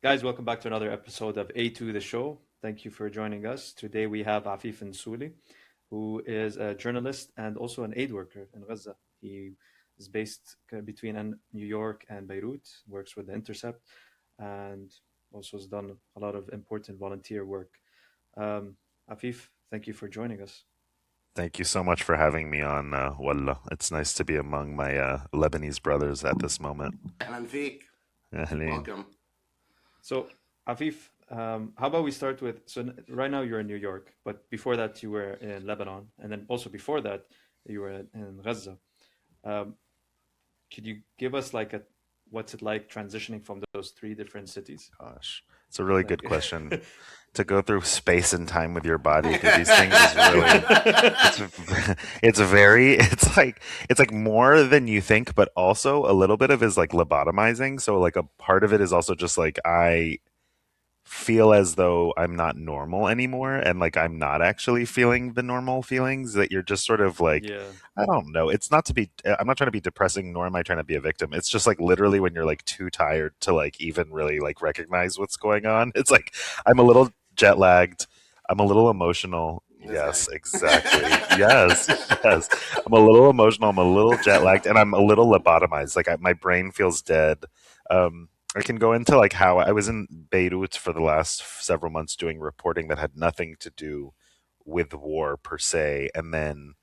Guys, welcome back to another episode of A2 the Show. Thank you for joining us. Today we have Afeef Nessouli, who is a journalist and also an aid worker in Gaza. He is based between New York and Beirut, works with The Intercept, and also has done a lot of important volunteer work. Afeef, thank you for joining us. Thank you so much for having me on, Wallah. It's nice to be among my Lebanese brothers at this moment. And Vic, Ahleen. welcome. So, Afeef, how about we start with right now you're in New York, but before that you were in Lebanon, and then also before that you were in Gaza. Um, could you give us like a what's it like transitioning from those three different cities? Gosh, it's a really Like, good question. To go through space and time with your body through these things is really it's it's like more than you think, but also a little bit of is like lobotomizing. So like a part of it is also just like I feel as though I'm not normal anymore and like I'm not actually feeling the normal feelings that you're just sort of like yeah, I don't know. It's not to be I'm not trying to be depressing nor am I trying to be a victim. It's just like literally when you're like too tired to like even really like recognize what's going on. It's like I'm a little jet lagged. I'm a little emotional. This guy. Yes, exactly. Yes, yes. I'm a little emotional. I'm a little jet lagged, and I'm a little lobotomized. Like my brain feels dead. I can go into like how I was in Beirut for the last several months doing reporting that had nothing to do with war per se, and then,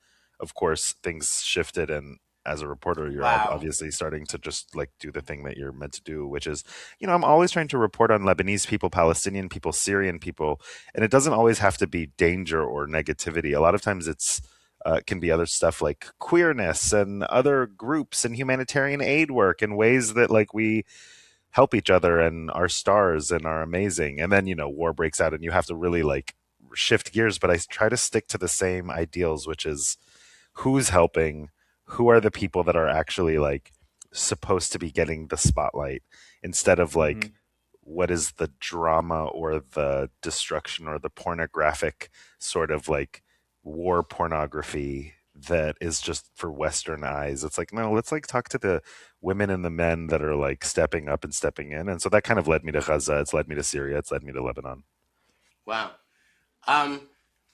of course, things shifted, and as a reporter, you're Wow. obviously starting to just like do the thing that you're meant to do, which is, I'm always trying to report on Lebanese people, Palestinian people, Syrian people, and it doesn't always have to be danger or negativity. A lot of times it's can be other stuff like queerness and other groups and humanitarian aid work and ways that like we help each other and are stars and are amazing. And then, war breaks out and you have to really like shift gears. But I try to stick to the same ideals, which is who's helping, who are the people that are actually like supposed to be getting the spotlight instead of like hmm what is the drama or the destruction or the pornographic sort of like war pornography that is just for Western eyes. It's like, no, let's like talk to the women and the men that are like stepping up and stepping in. And so that kind of led me to Gaza. It's led me to Syria. It's led me to Lebanon. Wow. Um,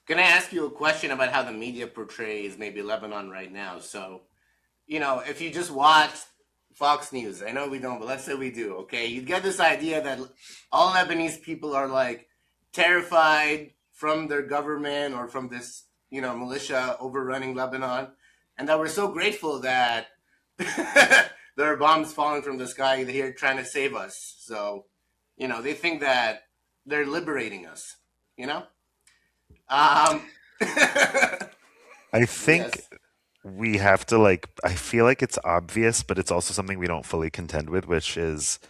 gonna ask you a question about how the media portrays maybe Lebanon right now. So, if you just watch Fox News, I know we don't, but let's say we do, okay? You get this idea that all Lebanese people are like terrified from their government or from this, militia overrunning Lebanon, and that we're so grateful that there are bombs falling from the sky here trying to save us. So, they think that they're liberating us, you know? Um, I think yes. we have to like, I feel like it's obvious, but it's also something we don't fully contend with, which is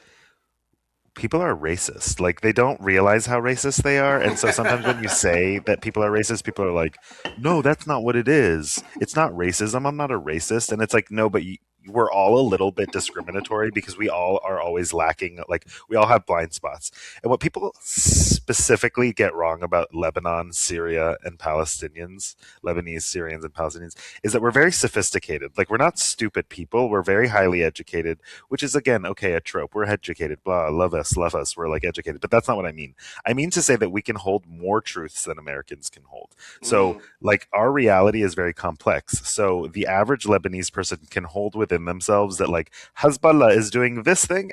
people are racist. Like they don't realize how racist they are. And so sometimes when you say that people are racist, people are like, no, that's not what it is. It's not racism. I'm not a racist. And it's like, no, but we're all a little bit discriminatory because we all are always lacking, like we all have blind spots. And what people specifically get wrong about Lebanon, Syria, and Palestinians, Lebanese, Syrians, and Palestinians, is that we're very sophisticated. Like we're not stupid people. We're very highly educated, which is again okay, a trope. We're educated, blah, love us, we're like educated, but that's not what I mean. I mean to say that we can hold more truths than Americans can hold. So Mm, like our reality is very complex, so the average Lebanese person can hold within themselves that like Hezbollah is doing this thing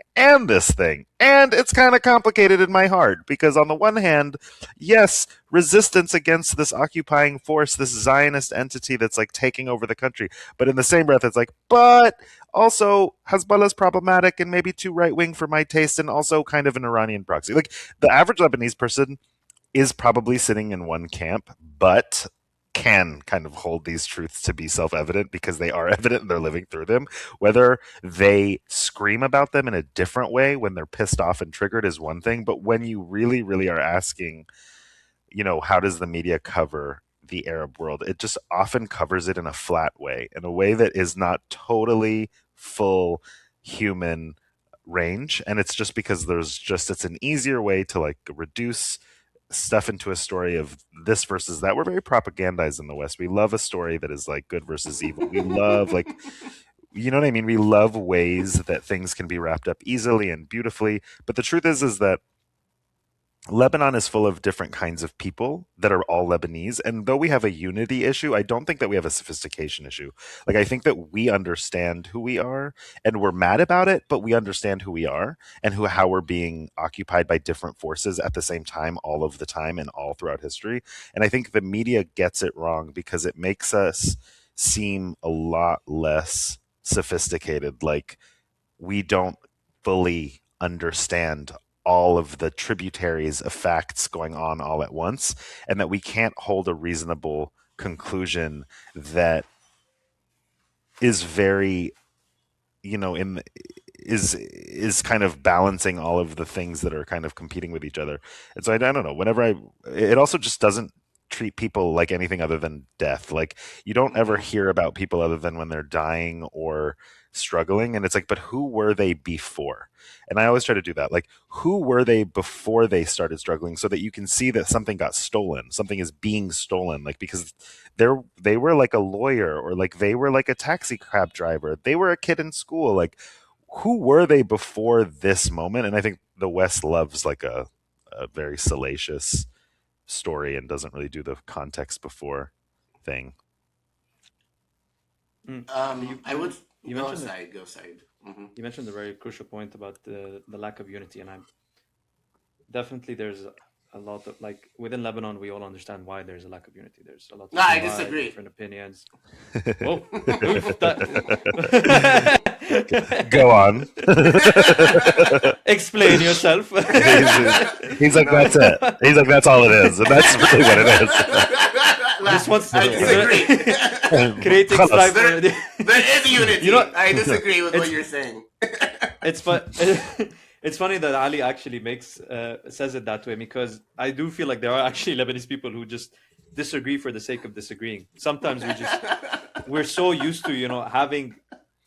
and it's kind of complicated in my heart because on the one hand, yes, resistance against this occupying force, this Zionist entity that's like taking over the country, but in the same breath it's like, but also, Hezbollah's problematic and maybe too right wing for my taste, and also kind of an Iranian proxy. Like the average Lebanese person is probably sitting in one camp, but can kind of hold these truths to be self evident because they are evident and they're living through them. Whether they scream about them in a different way when they're pissed off and triggered is one thing, but when you really, really are asking, how does the media cover the Arab world? It just often covers it in a flat way, in a way that is not totally full human range. And it's just because it's an easier way to like reduce stuff into a story of this versus that. We're very propagandized in the West. We love a story that is like good versus evil. We love like you know what I mean? We love ways that things can be wrapped up easily and beautifully. But the truth is that Lebanon is full of different kinds of people that are all Lebanese. And though we have a unity issue, I don't think that we have a sophistication issue. Like, I think that we understand who we are and we're mad about it, but we understand who we are and how we're being occupied by different forces at the same time, all of the time and all throughout history. And I think the media gets it wrong because it makes us seem a lot less sophisticated. Like, we don't fully understand all of the tributaries of facts going on all at once, and that we can't hold a reasonable conclusion that is very, in is kind of balancing all of the things that are kind of competing with each other. And so I don't know, it also just doesn't treat people like anything other than death. Like, you don't ever Mm-hmm. hear about people other than when they're dying or struggling. And it's like, but who were they before? And I always try to do that. Like, who were they before they started struggling, so that you can see that something got stolen, something is being stolen. Like, because they were like a lawyer, or like they were like a taxi cab driver, they were a kid in school. Like, who were they before this moment? And I think the West loves like a very salacious story and doesn't really do the context before thing. Mm. You I would you go mentioned aside. Go aside. Hmm. you mentioned a very crucial point about the lack of unity, and I'm definitely there's a lot of, like, within Lebanon we all understand why there's a lack of unity. There's a lot No, of I divide, disagree. different opinions. Whoa, oof, Go on. explain yourself. He's like, that's it. He's like, that's all it is. And that's really what it This one's I disagree. is. creating خلاص. strife. There is unity. You know, I disagree with what it's you're saying. it's fun. It's funny that Ali actually says it that way, because I do feel like there are actually Lebanese people who just disagree for the sake of disagreeing. Sometimes we're so used to having,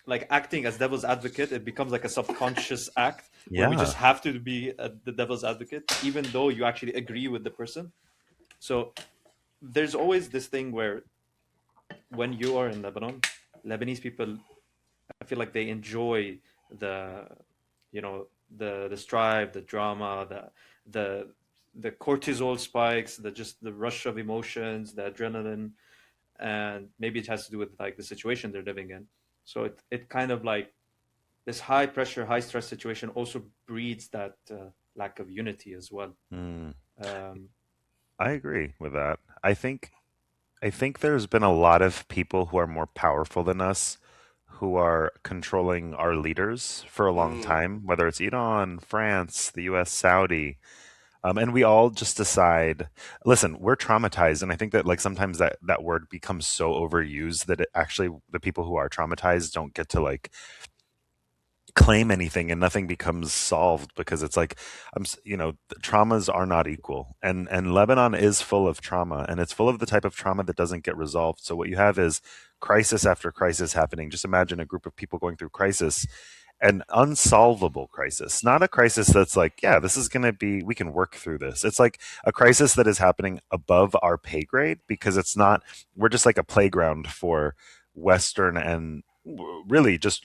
like, acting as devil's advocate. It becomes like a subconscious act where we Yeah. just have to be the devil's advocate, even though you actually agree with the person. So there's always this thing where when you are in Lebanon, Lebanese people, I feel like they enjoy the, the strife, the drama, the the cortisol spikes, the rush of emotions, the adrenaline, and maybe it has to do with, like, the situation they're living in. So it kind of like this high pressure, high stress situation also breeds that lack of unity as well. Mm, Um, I agree with that. I think there's been a lot of people who are more powerful than us who are controlling our leaders for a long Mm. time, whether it's Iran, France, the US, Saudi. And we all just decide, listen, we're traumatized. And I think that, like, sometimes that word becomes so overused that it actually, the people who are traumatized don't get to, like, claim anything, and nothing becomes solved, because it's like, traumas are not equal, and Lebanon is full of trauma, and it's full of the type of trauma that doesn't get resolved. So what you have is crisis after crisis happening. Just imagine a group of people going through crisis, an unsolvable crisis, not a crisis that's like, yeah, this is going to be, we can work through this. It's like a crisis that is happening above our pay grade, because it's not, we're just like a playground for Western and really just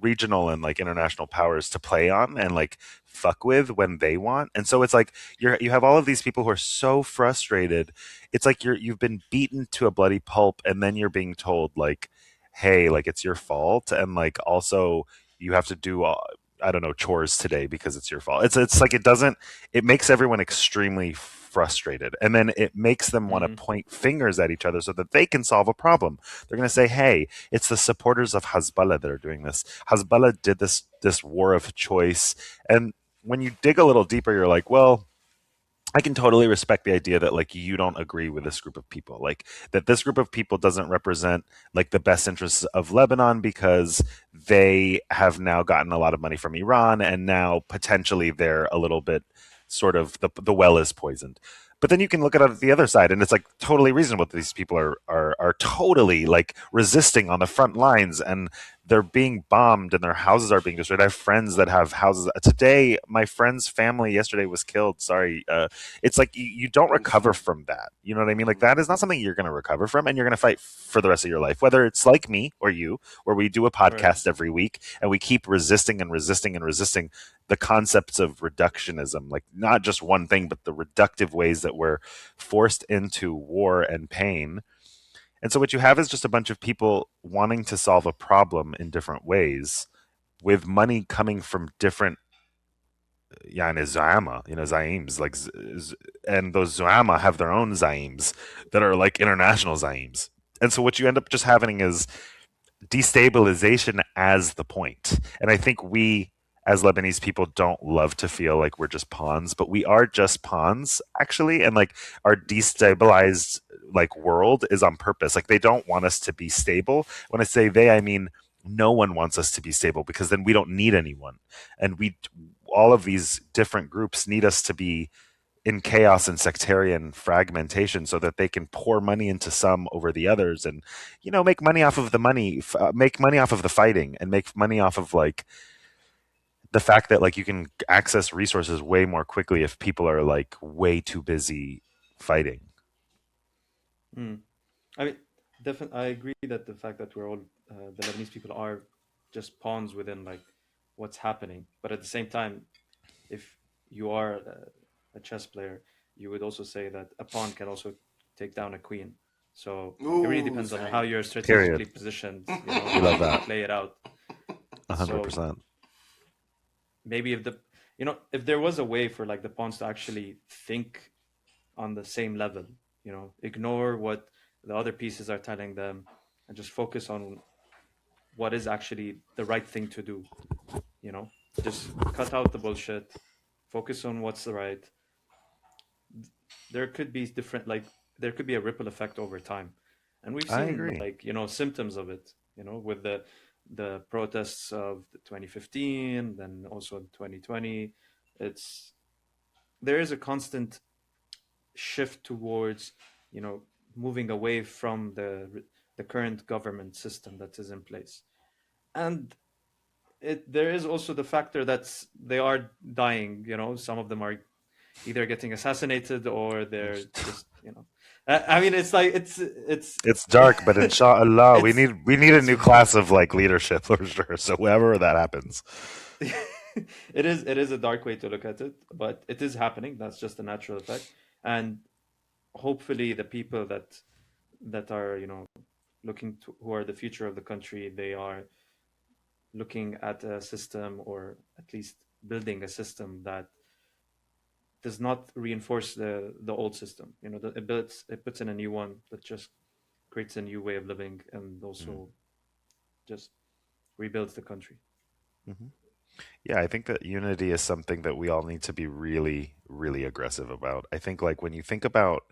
regional and, like, international powers to play on and, like, fuck with when they want. And so it's like you have all of these people who are so frustrated. It's like you've been beaten to a bloody pulp, and then you're being told, like, hey, like, it's your fault, and, like, also you have to do I don't know, chores today because it's your fault. It's like, it makes everyone extremely frustrated, and then it makes them want to mhm. point fingers at each other so that they can solve a problem. They're going to say, hey, it's the supporters of Hezbollah that are doing this. Hezbollah did this war of choice. And when you dig a little deeper, you're like, well, I can totally respect the idea that, like, you don't agree with this group of people, like, that this group of people doesn't represent, like, the best interests of Lebanon, because they have now gotten a lot of money from Iran, and now potentially they're a little bit, sort of, the well is poisoned. But then you can look at it the other side, and it's like totally reasonable that these people are totally, like, resisting on the front lines, and they're being bombed and their houses are being destroyed. I have friends that have houses. Today, my friend's family yesterday was killed. Sorry. It's like you don't I'm recover sorry. from that. You know what I mean? Like that is not something you're going to recover from, and you're going to fight for the rest of your life. Whether it's like me or you, where we do a Right. podcast every week and we keep resisting and resisting and resisting the concepts of reductionism, like not just one thing, but the reductive ways that we're forced into war and pain. And so what you have is just a bunch of people wanting to solve a problem in different ways with money coming from different yani zama, zaims, like and those zama have their own zaims that are like international zaims. And so what you end up just having is destabilization as the point. And I think we as Lebanese people don't love to feel like we're just pawns, but we are just pawns actually. And like our destabilized like world is on purpose. Like they don't want us to be stable. When I say they, I mean no one wants us to be stable because then we don't need anyone. And we all of these different groups need us to be in chaos and sectarian fragmentation so that they can pour money into some over the others and make money off of the money, make money off of the fighting, and make money off of like the fact that like you can access resources way more quickly if people are like way too busy fighting. Mm. I mean, definitely, I agree that the fact that we're all the Lebanese people are just pawns within like what's happening. But at the same time, if you are a chess player, you would also say that a pawn can also take down a queen. So it really Ooh, depends on how sorry. you're Period. strategically positioned, We how love you that. play it out. So 100%. maybe if there was a way for like the pawns to actually think on the same level, ignore what the other pieces are telling them and just focus on what is actually the right thing to do, you know, just cut out the bullshit, focus on what's the right. There could be different, like, there could be a ripple effect over time. And we've I seen agree. like, symptoms of it, with the protests of the 2015, then also in 2020. It's There is a constant shift towards you know moving away from the current government system that is in place, and there is also the factor that they are dying. Some of them are either getting assassinated or they're just I mean, it's like it's It's dark, but inshallah, we it's need we need a it's new class of like leadership for sure. So wherever that happens. it is a dark way to look at it, but it is happening. That's just a natural effect. And hopefully the people that are looking to, who are the future of the country, they are looking at a system, or at least building a system that does not reinforce the old system. It puts in a new one that just creates a new way of living, and Mm-hmm. also just rebuilds the country. Mm-hmm. Yeah, I think that unity is something that we all need to be really, really aggressive about. I think like when you think about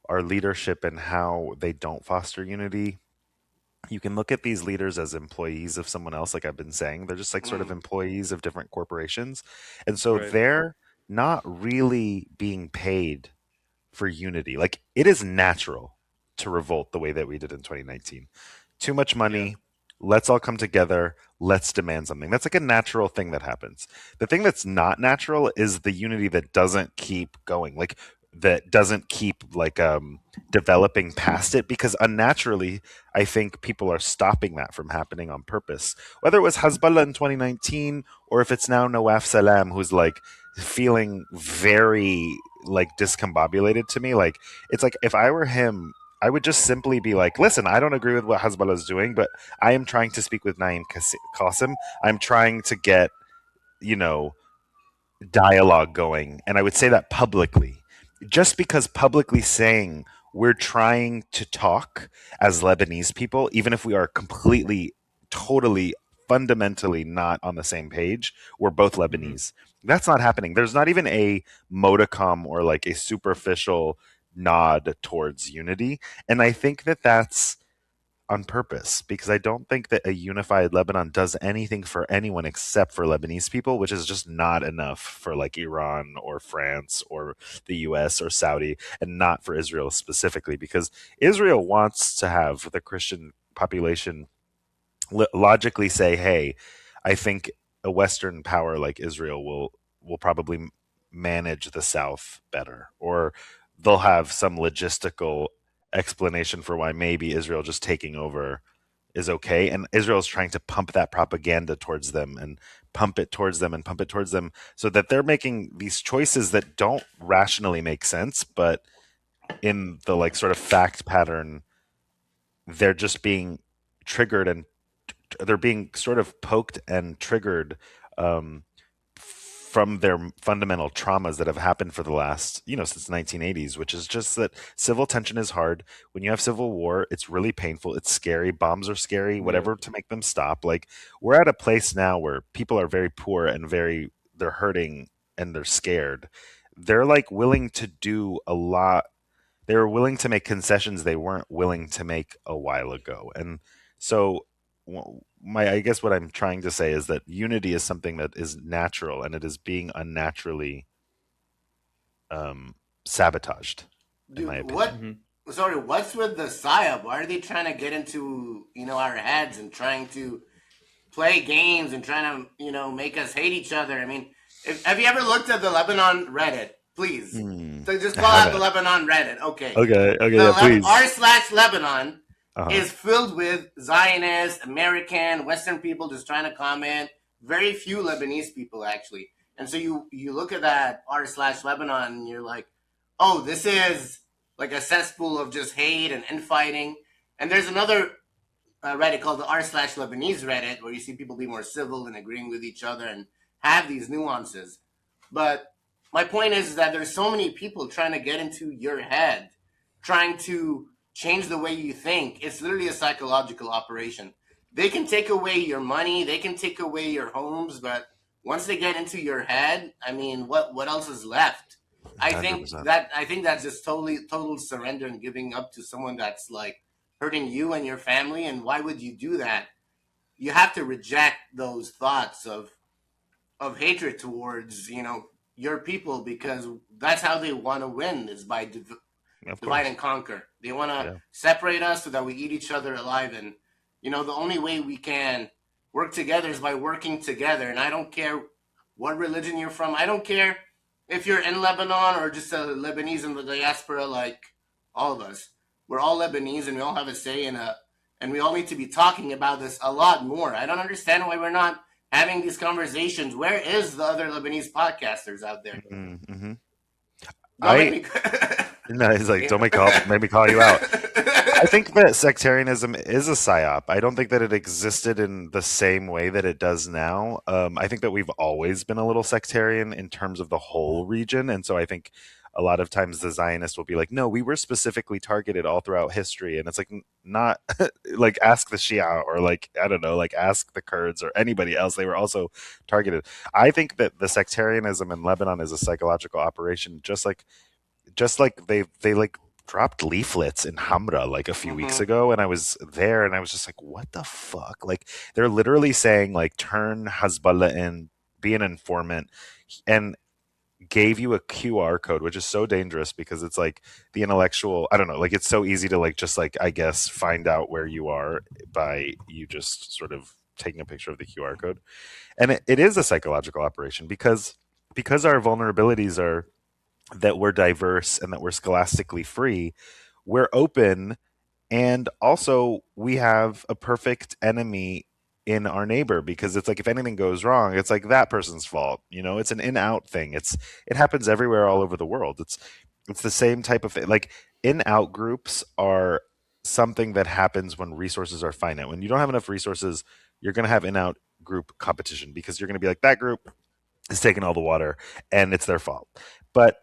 our leadership and how they don't foster unity, you can look at these leaders as employees of someone else, like I've been saying. They're just like sort of Mm. employees of different corporations. And so Right. they're not really being paid for unity. Like it is natural to revolt the way that we did in 2019. Too much Yeah. money. Let's all come together. Let's demand something. That's like a natural thing that happens. The thing that's not natural is the unity that doesn't keep going. Like that doesn't keep like developing past it, because unnaturally I think people are stopping that from happening on purpose. Whether it was Hezbollah in 2019 or if it's now Nawaf Salam who's like feeling very like discombobulated to me. Like it's like if I were him, I would just simply be like, listen, I don't agree with what Hezbollah is doing, but I am trying to speak with Naeem Qasim. I'm trying to get, you know, dialogue going. And I would say that publicly. Just because publicly saying we're trying to talk as Lebanese people, even if we are completely, totally, fundamentally not on the same page, we're both Hmm. Lebanese. That's not happening. There's not even a modicum or like a superficial nod towards unity. And I think that that's on purpose, because I don't think that a unified Lebanon does anything for anyone except for Lebanese people, which is just not enough for like Iran or France or the US or Saudi, and not for Israel specifically, because Israel wants to have the Christian population logically say, hey, I think a Western power like Israel will probably manage the South better, or they'll have some logistical explanation for why maybe Israel just taking over is okay. And Israel's trying to pump that propaganda towards them and pump it towards them and pump it towards them so that they're making these choices that don't rationally make sense, but in the like sort of fact pattern, they're just being triggered and they're being sort of poked and triggered um, from their fundamental traumas that have happened for the last, since the 1980s, which is just that civil tension is hard. When you have civil war, it's really painful. It's scary. Bombs are scary, Yeah. whatever to make them stop. Like, we're at a place now where people are very poor and they're hurting and they're scared. They're like willing to do a lot. They're willing to make concessions they weren't willing to make a while ago. And so I guess what I'm trying to say is that unity is something that is natural, and it is being unnaturally um, sabotaged, in my Dude, opinion. sorry, what's with the psyop? Why are they trying to get into, our heads and trying to play games and trying to, make us hate each other? I mean, have you ever looked at the Lebanon Reddit? Please. So just I call out the haven't. Lebanon Reddit. Okay. Okay, The yeah, please. r/Lebanon Uh-huh. is filled with Zionist, American, Western people just trying to comment. Very few Lebanese people, actually. And so you look at that r/Lebanon and you're like, oh, this is like a cesspool of just hate and infighting. And there's another Reddit called the r/Lebanese Reddit where you see people be more civil and agreeing with each other and have these nuances. But my point is that there's so many people trying to get into your head, trying to change the way you think. It's literally a psychological operation. They can take away your money, they can take away your homes, but once they get into your head, I mean, what else is left? I think 100%. that I think that's just total surrender and giving up to someone that's like hurting you and your family. And why would you do that? You have to reject those thoughts of hatred towards your people, because that's how they want to win, is by Of divide course. and conquer. They want to Yeah. separate us so that we eat each other alive. And the only way we can work together is by working together. And I don't care what religion you're from. I don't care if you're in Lebanon or just a Lebanese in the diaspora, like all of us. We're all Lebanese and we all have a say and we all need to be talking about this a lot more. I don't understand why we're not having these conversations. Where is the other Lebanese podcasters out there? Mm-hmm. Don't make me. No, he's like, don't make me call you out. I think that sectarianism is a psyop. I don't think that it existed in the same way that it does now. I think that we've always been a little sectarian in terms of the whole region. And so I think a lot of times the Zionists will be like, no, we were specifically targeted all throughout history. And it's like, not like ask the Shia or like, I don't know, like ask the Kurds or anybody else. They were also targeted. I think that the sectarianism in Lebanon is a psychological operation, just like they like dropped leaflets in Hamra like a few weeks Mm-hmm. ago, and I was there and I was just like, what the fuck? Like, they're literally saying like turn Hezbollah in, be an informant, and gave you a QR code, which is so dangerous because it's like the intellectual, I don't know, like it's so easy to like just like I guess find out where you are by you just sort of taking a picture of the QR code. And it is a psychological operation because our vulnerabilities are that we're diverse and that we're scholastically free, we're open, and also we have a perfect enemy in our neighbor, because it's like if anything goes wrong, it's like that person's fault. It's an in-out thing. It happens everywhere all over the world. It's the same type of thing. Like, in-out groups are something that happens when resources are finite. When you don't have enough resources, you're going to have in-out group competition because you're going to be like, that group is taking all the water and it's their fault. But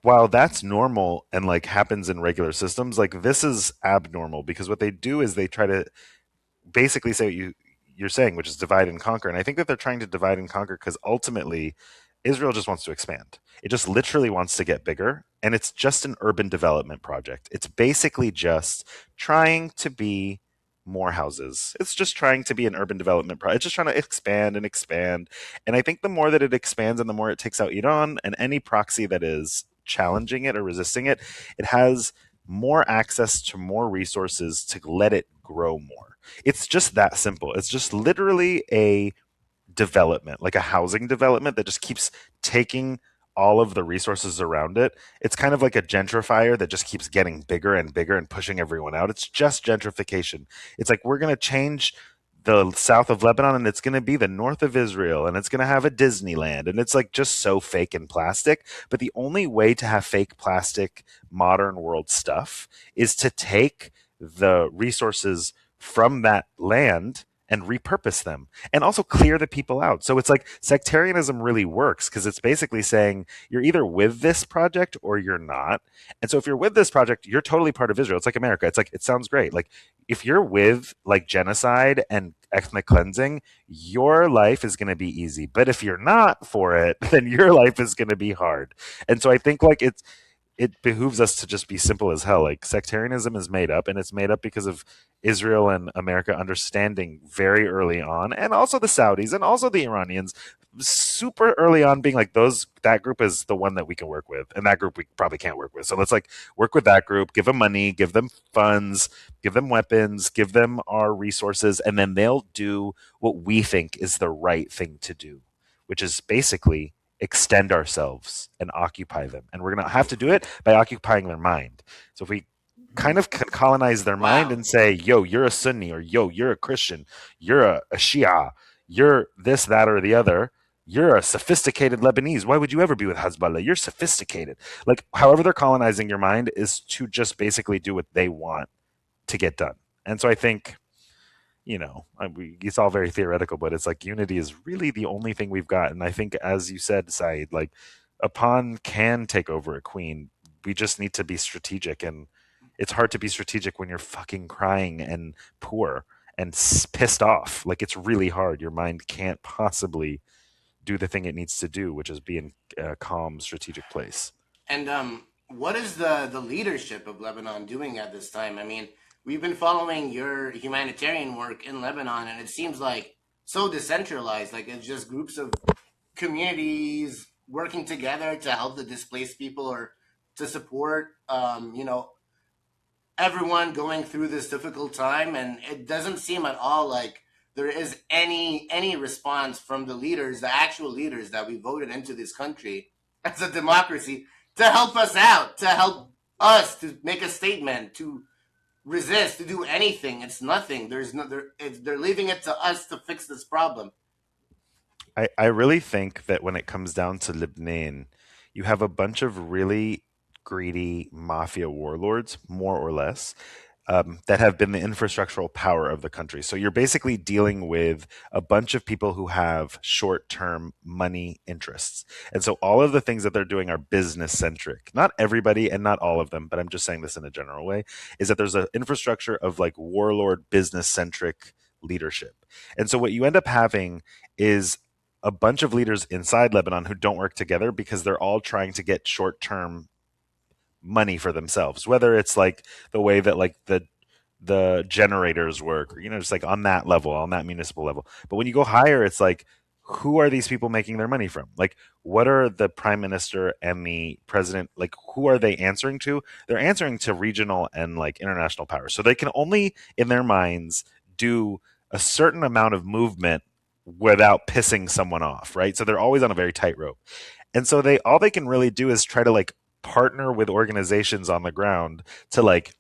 while that's normal and like happens in regular systems, like this is abnormal, because what they do is they try to basically say what you're saying, which is divide and conquer. And I think that they're trying to divide and conquer because ultimately Israel just wants to expand. It just literally wants to get bigger, and it's just an urban development project. It's basically just trying to be more houses. It's just trying to be an urban development project. It's just trying to expand and expand. And I think the more that it expands and the more it takes out Iran and any proxy that is challenging it or resisting it, it has more access to more resources to let it grow more. It's just that simple. It's just literally a development, like a housing development that just keeps taking all of the resources around it. It's kind of like a gentrifier that just keeps getting bigger and bigger and pushing everyone out. It's just gentrification. It's like we're going to change the south of Lebanon and it's going to be the north of Israel and it's going to have a Disneyland. And it's like just so fake and plastic. But the only way to have fake plastic modern world stuff is to take the resources from that land and repurpose them and also clear the people out. So it's like sectarianism really works because it's basically saying you're either with this project or you're not. And so if you're with this project, you're totally part of Israel. It's like America. It's like, it sounds great. Like if you're with like genocide and ethnic cleansing, your life is going to be easy. But if you're not for it, then your life is going to be hard. And so I think like it behooves us to just be simple as hell. Like sectarianism is made up, and it's made up because of Israel and America understanding very early on, and also the Saudis and also the Iranians super early on being like that group is the one that we can work with, and that group we probably can't work with. So let's like work with that group, give them money, give them funds, give them weapons, give them our resources, and then they'll do what we think is the right thing to do, which is basically extend ourselves and occupy them. And we're going to have to do it by occupying their mind. So if we kind of colonize their mind Wow. and say, yo, you're a Sunni, or yo, you're a Christian, you're a Shia, you're this, that, or the other, you're a sophisticated Lebanese. Why would you ever be with Hezbollah? You're sophisticated. Like, however they're colonizing your mind is to just basically do what they want to get done. And so I think, it's all very theoretical, but it's like unity is really the only thing we've got. And I think, as you said, Saeed, like a pawn can take over a queen. We just need to be strategic. And it's hard to be strategic when you're fucking crying and poor and pissed off. Like it's really hard. Your mind can't possibly do the thing it needs to do, which is be in a calm, strategic place. And what is the leadership of Lebanon doing at this time? I mean, we've been following your humanitarian work in Lebanon, and it seems like so decentralized. Like it's just groups of communities working together to help the displaced people or to support, everyone going through this difficult time. And it doesn't seem at all like there is any response from the leaders, the actual leaders that we voted into this country as a democracy to help us out, to help us to make a statement, to resist, to do anything. It's nothing. They're leaving it to us to fix this problem. I really think that when it comes down to Lebanon, you have a bunch of really greedy mafia warlords, more or less, that have been the infrastructural power of the country. So you're basically dealing with a bunch of people who have short term money interests. And so all of the things that they're doing are business centric. Not everybody and not all of them, but I'm just saying this in a general way, is that there's an infrastructure of like warlord business centric leadership. And so what you end up having is a bunch of leaders inside Lebanon who don't work together because they're all trying to get short term money for themselves, whether it's like the way that like the generators work, or just like on that level, on that municipal level. But when you go higher, it's like, who are these people making their money from? Like, what are the prime minister and the president, like, who are they answering to? They're answering to regional and like international power. So they can only in their minds do a certain amount of movement without pissing someone off, right? So they're always on a very tight rope. And so all they can really do is try to like partner with organizations on the ground to like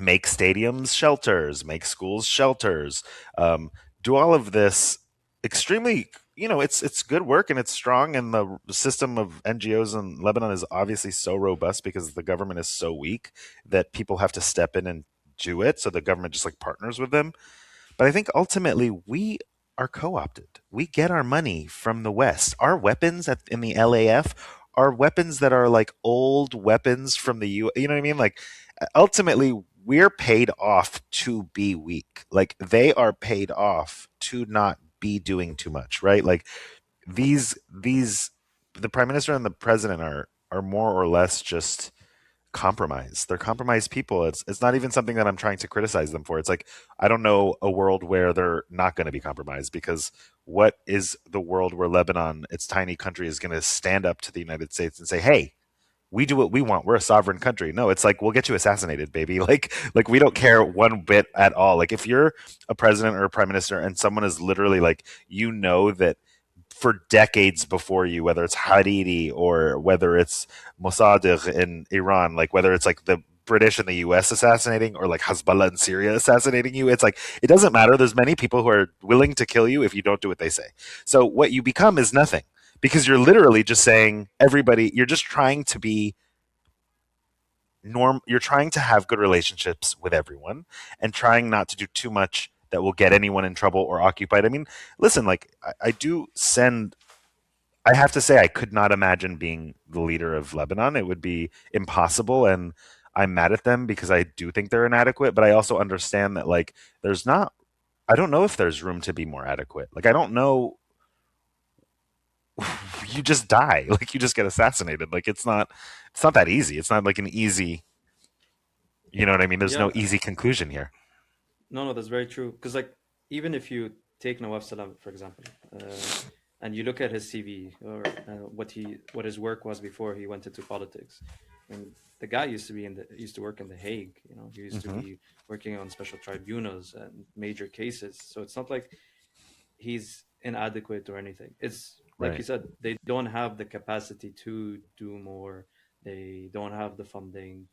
make stadiums shelters, make schools shelters, do all of this extremely, it's good work and it's strong. And the system of NGOs in Lebanon is obviously so robust because the government is so weak that people have to step in and do it. So the government just like partners with them. But I think ultimately we are co-opted. We get our money from the West. Our weapons in the LAF are weapons that are like old weapons from the U. You know what I mean? Like ultimately, we're paid off to be weak. Like they are paid off to not be doing too much, right? Like the prime minister and the president are more or less just compromise. They're compromised people. It's not even something that I'm trying to criticize them for. It's like I don't know a world where they're not going to be compromised, because what is the world where Lebanon, its tiny country, is going to stand up to the United States and say, "Hey, we do what we want. We're a sovereign country. No, it's like we'll get you assassinated, baby. Like we don't care one bit at all. Like if you're a president or a prime minister and someone is literally like, you know that for decades before you, whether it's Hariri or whether it's Mossadegh in Iran, like whether it's like the British and the US assassinating or like Hezbollah in Syria assassinating you, it's like it doesn't matter. There's many people who are willing to kill you if you don't do what they say. So what you become is nothing because you're literally just saying everybody, you're just trying to be you're trying to have good relationships with everyone and trying not to do too much that will get anyone in trouble or occupied. I mean, listen, like I do send I have to say I could not imagine being the leader of Lebanon. It would be impossible and I'm mad at them because I do think they're inadequate, but I also understand that like there's not I don't know if there's room to be more adequate. Like I don't know you just die. Like you just get assassinated. Like it's not that easy. It's not like an easy, you know what I mean? There's no Yeah, easy conclusion here. no, that's very true. Because like even if you take Nawaf Salam for example, and you look at his CV or what his work was before he went into politics, and the guy used to work in the Hague. You know, he used to Hmm. be working on special tribunals and major cases. So it's not like he's inadequate or anything. It's like you Right. said, they don't have the capacity to do more. They don't have the funding.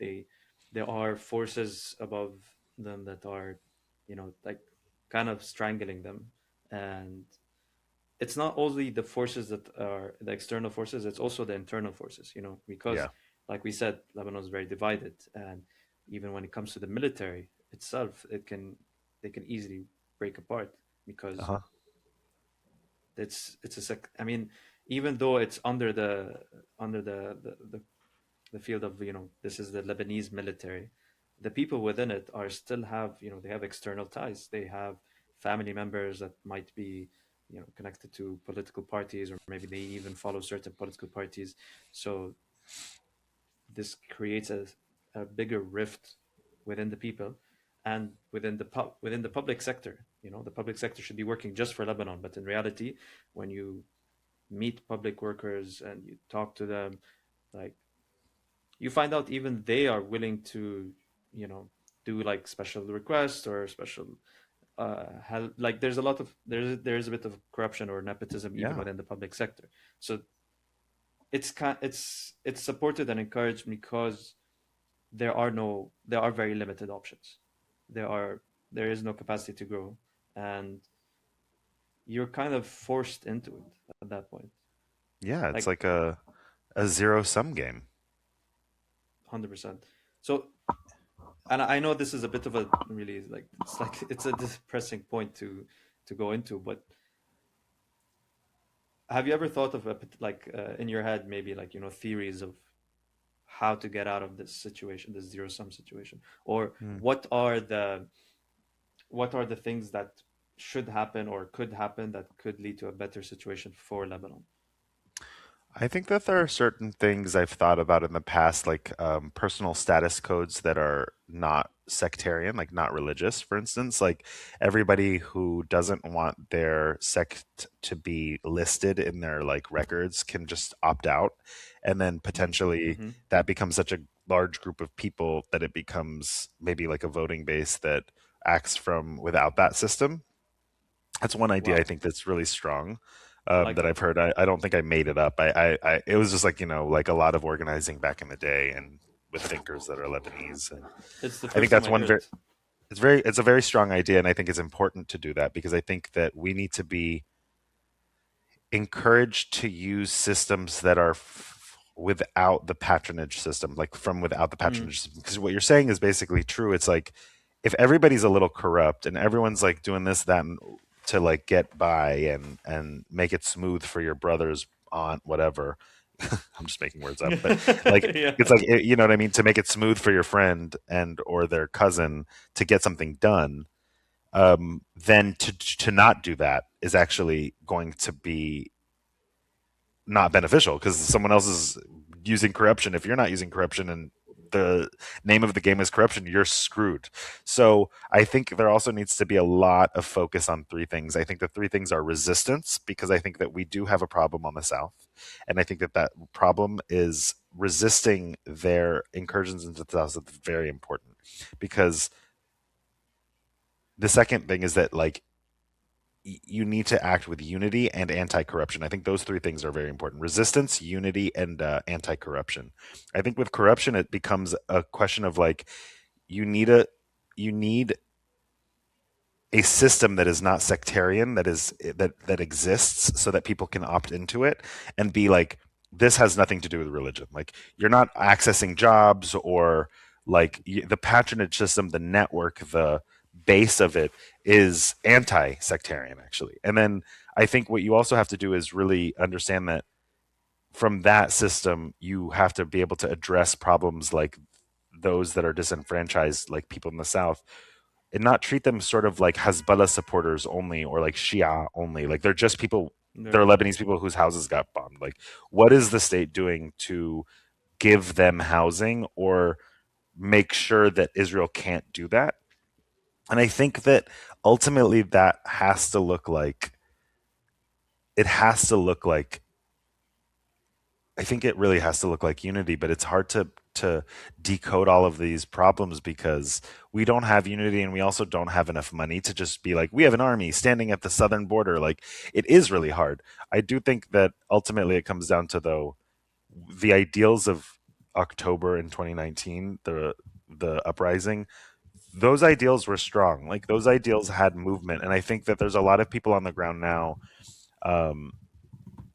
There are forces above them that are, like kind of strangling them. And it's not only the forces that are the external forces, it's also the internal forces, because Yeah. like we said, Lebanon is very divided. And even when it comes to the military itself, they can easily break apart because Uh-huh. I mean, even though it's under the field of, this is the Lebanese military, the people within it are still have, they have external ties. They have family members that might be, connected to political parties, or maybe they even follow certain political parties. So this creates a bigger rift within the people and within the public sector. The public sector should be working just for Lebanon, but in reality, when you meet public workers and you talk to them, like, you find out even they are willing to, you know do like special requests or special help. Like there's a bit of corruption or nepotism even Yeah. within the public sector. So it's supported and encouraged because there are very limited options. There is no capacity to grow, and you're kind of forced into it at that point. Yeah, it's Like like a zero sum game. 100%. So, and I know this is a bit of a really, like it's a depressing point to go into, but have you ever thought of in your head, maybe, like, theories of how to get out of this situation, this zero sum situation, or Hmm. what are the things that should happen or could happen that could lead to a better situation for Lebanon? I think that there are certain things I've thought about in the past, like personal status codes that are not sectarian, like not religious, for instance. Like everybody who doesn't want their sect to be listed in their like records can just opt out. And then potentially Mm-hmm. that becomes such a large group of people that it becomes maybe like a voting base that acts from without that system. That's one idea I Wow, think that's really strong I like that that. I've heard. I don't think I made it up. It was just like like a lot of organizing back in the day, and with thinkers that are Lebanese. And It's the I think first time that's I one hear very. it. It's a very strong idea, and I think it's important to do that because I think that we need to be encouraged to use systems that are without the patronage system, like from without the Mm. patronage system. Because what you're saying is basically true. It's like if everybody's a little corrupt and everyone's like doing this, that, and to like get by and make it smooth for your brother's aunt, whatever. I'm just making words up, but like it's Yeah. like you know what I mean, to make it smooth for your friend and or their cousin to get something done. Then to not do that is actually going to be not beneficial because someone else is using corruption. If you're not using corruption and the name of the game is corruption, you're screwed. So I think there also needs to be a lot of focus on three things. I think the three things are resistance, because I think that we do have a problem on the South. And I think that that problem is resisting their incursions into the South is very important, because the second thing is that like you need to act with unity and anti-corruption. I think those three things are very important: resistance, unity, and anti-corruption. I think with corruption, it becomes a question of like you need a you need a system that is not sectarian, that exists, so that people can opt into it and be like, this has nothing to do with religion. Like you're not accessing jobs, or like the patronage system, the network, the base of it is anti-sectarian actually. And then I think what you also have to do is really understand that from that system you have to be able to address problems like those that are disenfranchised, like people in the South, and not treat them sort of like Hezbollah supporters only, or like Shia only. Like they're just people, they're Right. Lebanese people whose houses got bombed. Like, what is the state doing to give them housing or make sure that Israel can't do that? And I think that ultimately that has to look like, it has to look like, I think it really has to look like unity, but it's hard to decode all of these problems because we don't have unity, and we also don't have enough money to just be like, we have an army standing at the southern border. Like it is really hard. I do think that ultimately it comes down to, though, the ideals of October in 2019, the uprising. Those ideals were strong. Like those ideals had movement, and I think that there's a lot of people on the ground now. Um,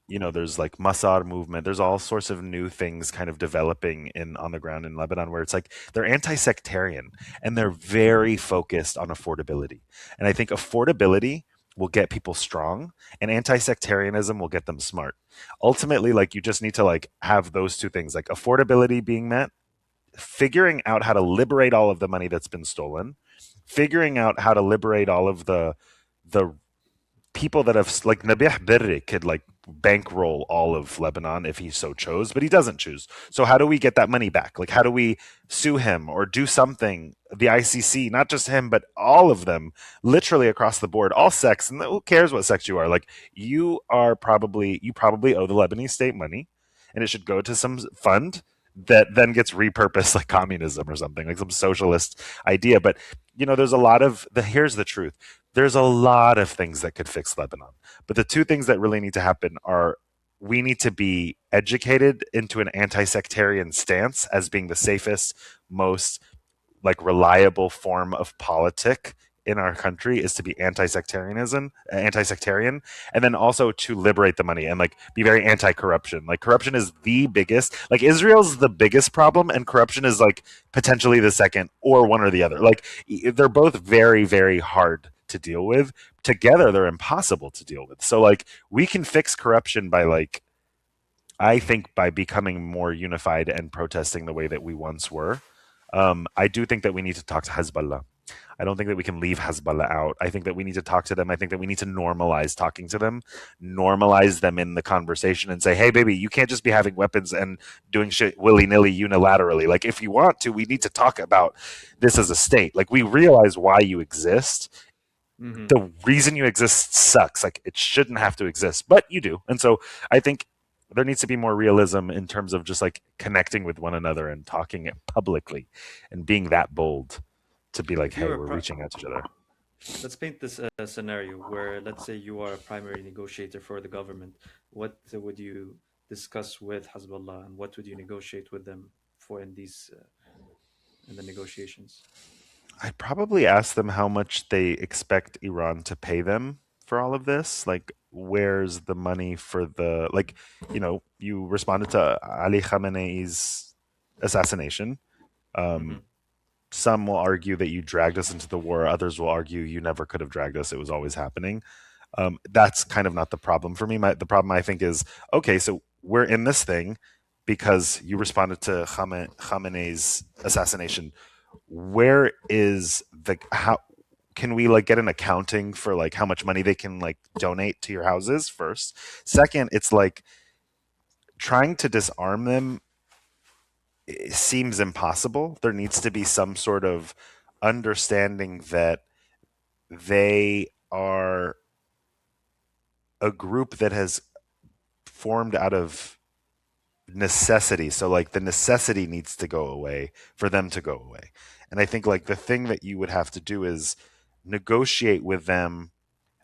there's like Masar movement. There's all sorts of new things kind of developing in on the ground in Lebanon, where it's like they're anti-sectarian and they're very focused on affordability. And I think affordability will get people strong, and anti-sectarianism will get them smart. Ultimately, like you just need to like have those two things, like affordability being met, figuring out how to liberate all of the money that's been stolen, figuring out how to liberate all of the people that have, like Nabih Berri could like bankroll all of Lebanon if he so chose, but he doesn't choose. So how do we get that money back? Like how do we sue him or do something? The ICC, not just him, but all of them, literally across the board, all sects, and who cares what sex you are? Like you probably owe the Lebanese state money, and it should go to some fund that then gets repurposed like communism or something, like some socialist idea. But there's a lot of here's the truth, there's a lot of things that could fix Lebanon. But the two things that really need to happen are, we need to be educated into an anti-sectarian stance as being the safest, most like reliable form of politic in our country is to be anti-sectarian, and then also to liberate the money and like be very anti-corruption. Like corruption is the biggest, like Israel's the biggest problem, and corruption is like potentially the second, or one or the other. Like they're both very, very hard to deal with. Together they're impossible to deal with. So like we can fix corruption by like, I think, by becoming more unified and protesting the way that we once were. I do think that we need to talk to Hezbollah. I don't think that we can leave Hezbollah out. I think that we need to talk to them. I think that we need to normalize talking to them, normalize them in the conversation, and say, hey, baby, you can't just be having weapons and doing shit willy nilly unilaterally. Like, if you want to, we need to talk about this as a state. Like, we realize why you exist. Hmm. The reason you exist sucks. Like, it shouldn't have to exist, but you do. And so I think there needs to be more realism in terms of just like connecting with one another and talking it publicly and being that bold to be like, If you hey, were we're reaching out to each other. let's paint this scenario where, let's say, you are a primary negotiator for the government. What would you discuss with Hezbollah, and what would you negotiate with them for in these in the negotiations? I'd probably ask them how much they expect Iran to pay them for all of this. Like, where's the money for the, like, you responded to Ali Khamenei's assassination. Hmm. Um, some will argue that you dragged us into the war. Others will argue you never could have dragged us. It was always happening. That's kind of not the problem for me. The problem, I think, is, okay, so we're in this thing because you responded to Khamenei's assassination. Where is the, how can we like get an accounting for like how much money they can like donate to your houses first? Second, it's like trying to disarm them seems impossible. There needs to be some sort of understanding that they are a group that has formed out of necessity. So like the necessity needs to go away for them to go away. And I think like the thing that you would have to do is negotiate with them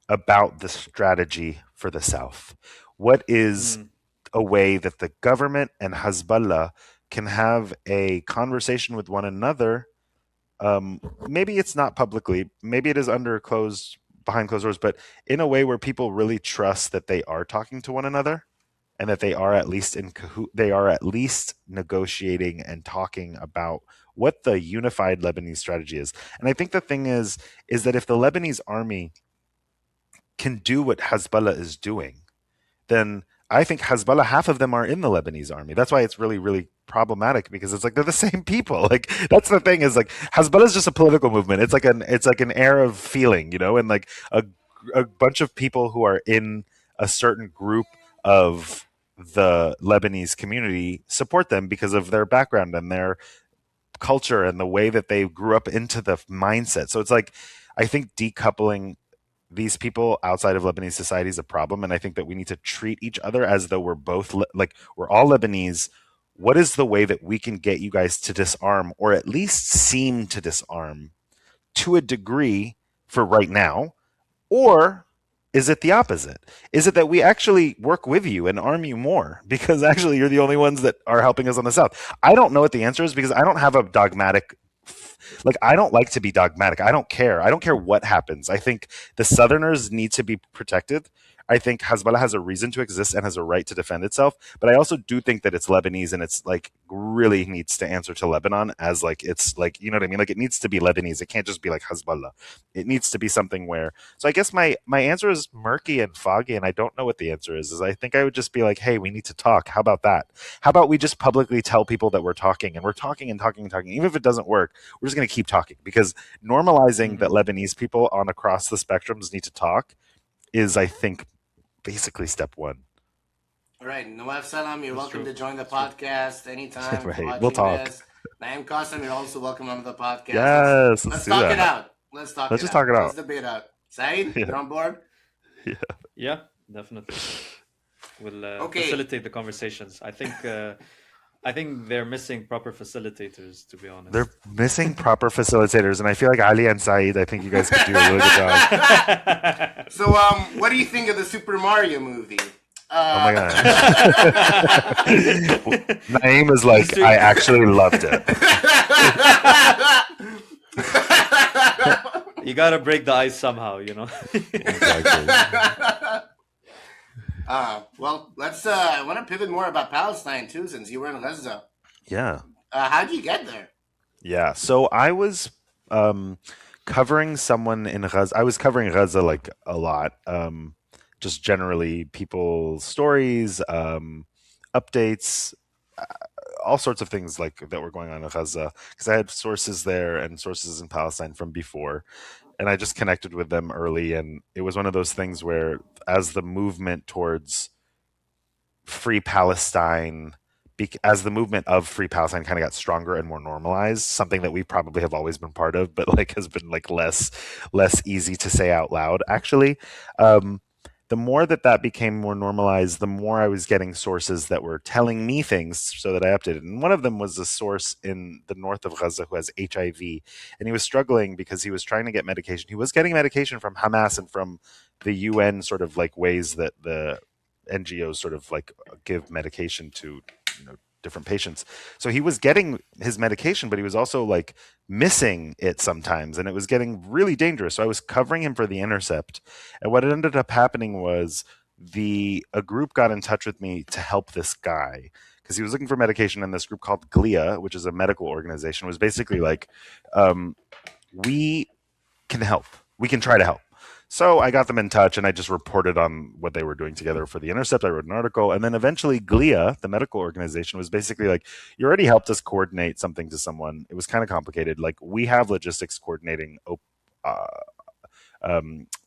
about the strategy for the South. What is Mm, a way that the government and Hezbollah can have a conversation with one another? Maybe it's not publicly, maybe it is behind closed doors, but in a way where people really trust that they are talking to one another and that they are at least they are at least negotiating and talking about what the unified Lebanese strategy is. And I think the thing is that if the Lebanese army can do what Hezbollah is doing, then I think Hezbollah, half of them are in the Lebanese army. That's why it's really, really problematic, because it's like they're the same people. Like that's the thing, is like Hezbollah is just a political movement. It's like an air of feeling, and like a bunch of people who are in a certain group of the Lebanese community support them because of their background and their culture and the way that they grew up into the mindset. So it's like I think decoupling these people outside of Lebanese society is a problem, and I think that we need to treat each other as though we're both like we're all Lebanese. What is the way that we can get you guys to disarm, or at least seem to disarm, to a degree for right now? Or is it the opposite? Is it that we actually work with you and arm you more because actually you're the only ones that are helping us on the South? I don't know what the answer is because I don't have a dogmatic, like I don't like to be dogmatic. I don't care. I don't care what happens. I think the Southerners need to be protected. I think Hezbollah has a reason to exist and has a right to defend itself. But I also do think that it's Lebanese and it's like really needs to answer to Lebanon as like it's like, you know what I mean? Like it needs to be Lebanese. It can't just be like Hezbollah. It needs to be something where. So I guess my answer is murky and foggy, and I don't know what the answer is. Is I think I would just be like, hey, we need to talk. How about that? How about we just publicly tell people that we're talking, and we're talking and talking and talking. Even if it doesn't work, we're just going to keep talking, because normalizing that mhm. Lebanese people on across the spectrums need to talk is, I think, basically step one. All right, Nawaf Salam, you're That's welcome true. to join the That's true. podcast anytime if you're Right. We'll watching talk. this. Naim Qasim, you're also welcome on the podcast. Yes, let's Let's do talk it that. out. Let's talk Let's it just talk out. it Let's out. debate out. Saeed, Yeah. you're on board? Yeah. Yeah, definitely. We'll Okay. facilitate the conversations. I think they're missing proper facilitators, to be honest. They're missing proper facilitators, and I feel like Ali and Saeed, I think you guys could do a really good job. So, what do you think of the Super Mario movie? Oh my god. Naeem is like, I actually loved it. You gotta break the ice somehow, Exactly. Well, let's. I want to pivot more about Palestine too, since you were in Gaza. Yeah. How'd you get there? Yeah. So I was covering someone in Gaza. I was covering Gaza like a lot. Just generally people's stories, updates, uh, all sorts of things like that were going on in Gaza, because I had sources there and sources in Palestine from before, and I just connected with them early. And it was one of those things where, as the movement towards free Palestine, as the movement of free Palestine kind of got stronger and more normalized, something that we probably have always been part of, but like has been like less easy to say out loud. Actually, um, the more that became more normalized, the more I was getting sources that were telling me things so that I updated. And one of them was a source in the north of Gaza who has HIV, and he was struggling because he was trying to get medication. He was getting medication from Hamas and from the UN, sort of like ways that the NGOs sort of like give medication to different patients. So he was getting his medication, but he was also like missing it sometimes, and it was getting really dangerous. So I was covering him for The Intercept, and what ended up happening was a group got in touch with me to help this guy because he was looking for medication, and this group called GLIA, which is a medical organization, was basically like, we can help. We can try to help. So I got them in touch, and I just reported on what they were doing together for The Intercept. I wrote an article, and then eventually GLIA, the medical organization, was basically like, you already helped us coordinate something to someone. It was kind of complicated. Like, we have logistics coordinating uh,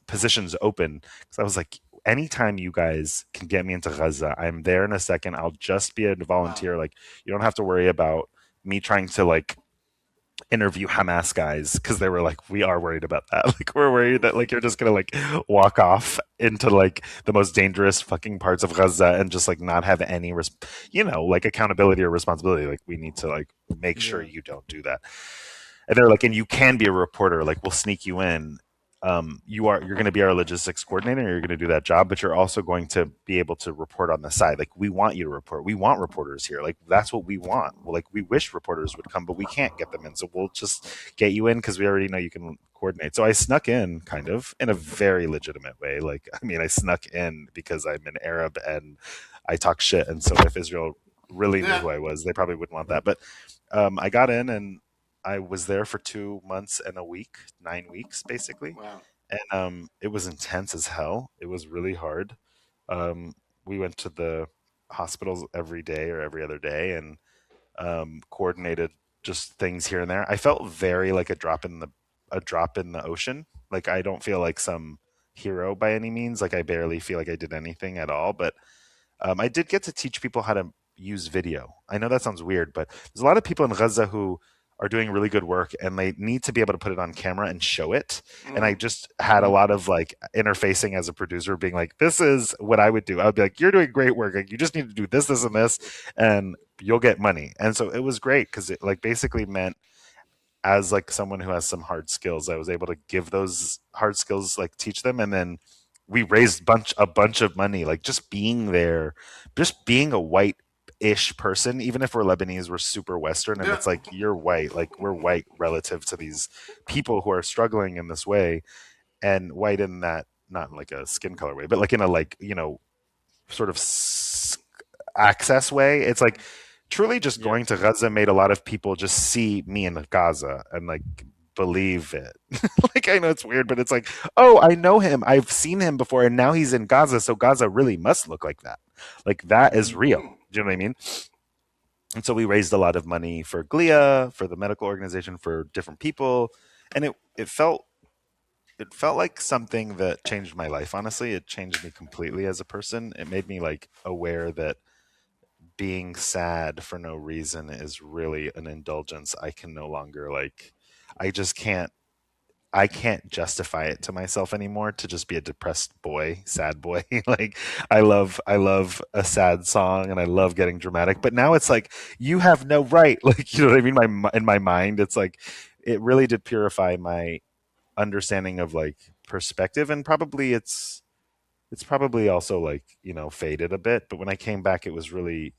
positions open. So I was like, anytime you guys can get me into Gaza, I'm there in a second. I'll just be a volunteer. Wow. Like, you don't have to worry about me trying to like interview Hamas guys because they were like, we are worried about that. Like, we're worried that like you're just gonna like walk off into like the most dangerous fucking parts of Gaza and just like not have any, like accountability or responsibility. Like, we need to like make sure Yeah. you don't do that. And they're like, and you can be a reporter. Like, we'll sneak you in. You're going to be our logistics coordinator. You're going to do that job, but you're also going to be able to report on the side. Like, we want you to report. We want reporters here. Like, that's what we want. Well, like, we wish reporters would come, but we can't get them in. So we'll just get you in because we already know you can coordinate. So I snuck in, kind of, in a very legitimate way. Like, I mean, I snuck in because I'm an Arab and I talk shit. And so if Israel really knew Yeah. who I was, they probably wouldn't want that. But I got in and I was there for 2 months and a week, 9 weeks basically, Wow. and it was intense as hell. It was really hard. We went to the hospitals every day or every other day, and coordinated just things here and there. I felt very like a drop in the ocean. Like, I don't feel like some hero by any means. Like, I barely feel like I did anything at all, but I did get to teach people how to use video. I know that sounds weird, but there's a lot of people in Gaza who are doing really good work and they need to be able to put it on camera and show it. And I Mm. just had a lot of like interfacing as a producer being like, this is what I would do. I would be like, you're doing great work. Like, you just need to do this, this, and this, and you'll get money. And so it was great because it like basically meant, as like someone who has some hard skills, I was able to give those hard skills, like teach them, and then we raised a bunch of money, like just being there, just being a white ish person, even if we're Lebanese, we're super Western, and Yeah. it's like, you're white, like we're white relative to these people who are struggling in this way, and white in that, not in like a skin color way, but like in a like, sort of access way. It's like truly just Yeah. going to Gaza made a lot of people just see me in Gaza and like believe it. Like, I know it's weird, but it's like, oh, I know him. I've seen him before, and now he's in Gaza, so Gaza really must look like that. Like, that is Hmm. real. Do you know what I mean? And so we raised a lot of money for GLIA, for the medical organization, for different people, and it felt like something that changed my life. Honestly, it changed me completely as a person. It made me like aware that being sad for no reason is really an indulgence I can no longer like. I just can't justify it to myself anymore to just be a depressed boy, sad boy. Like, I love a sad song and I love getting dramatic, but now it's like, you have no right. Like, you know what I mean? In my mind, it's like it really did purify my understanding of like perspective, and probably it's probably also like, faded a bit, but when I came back it was really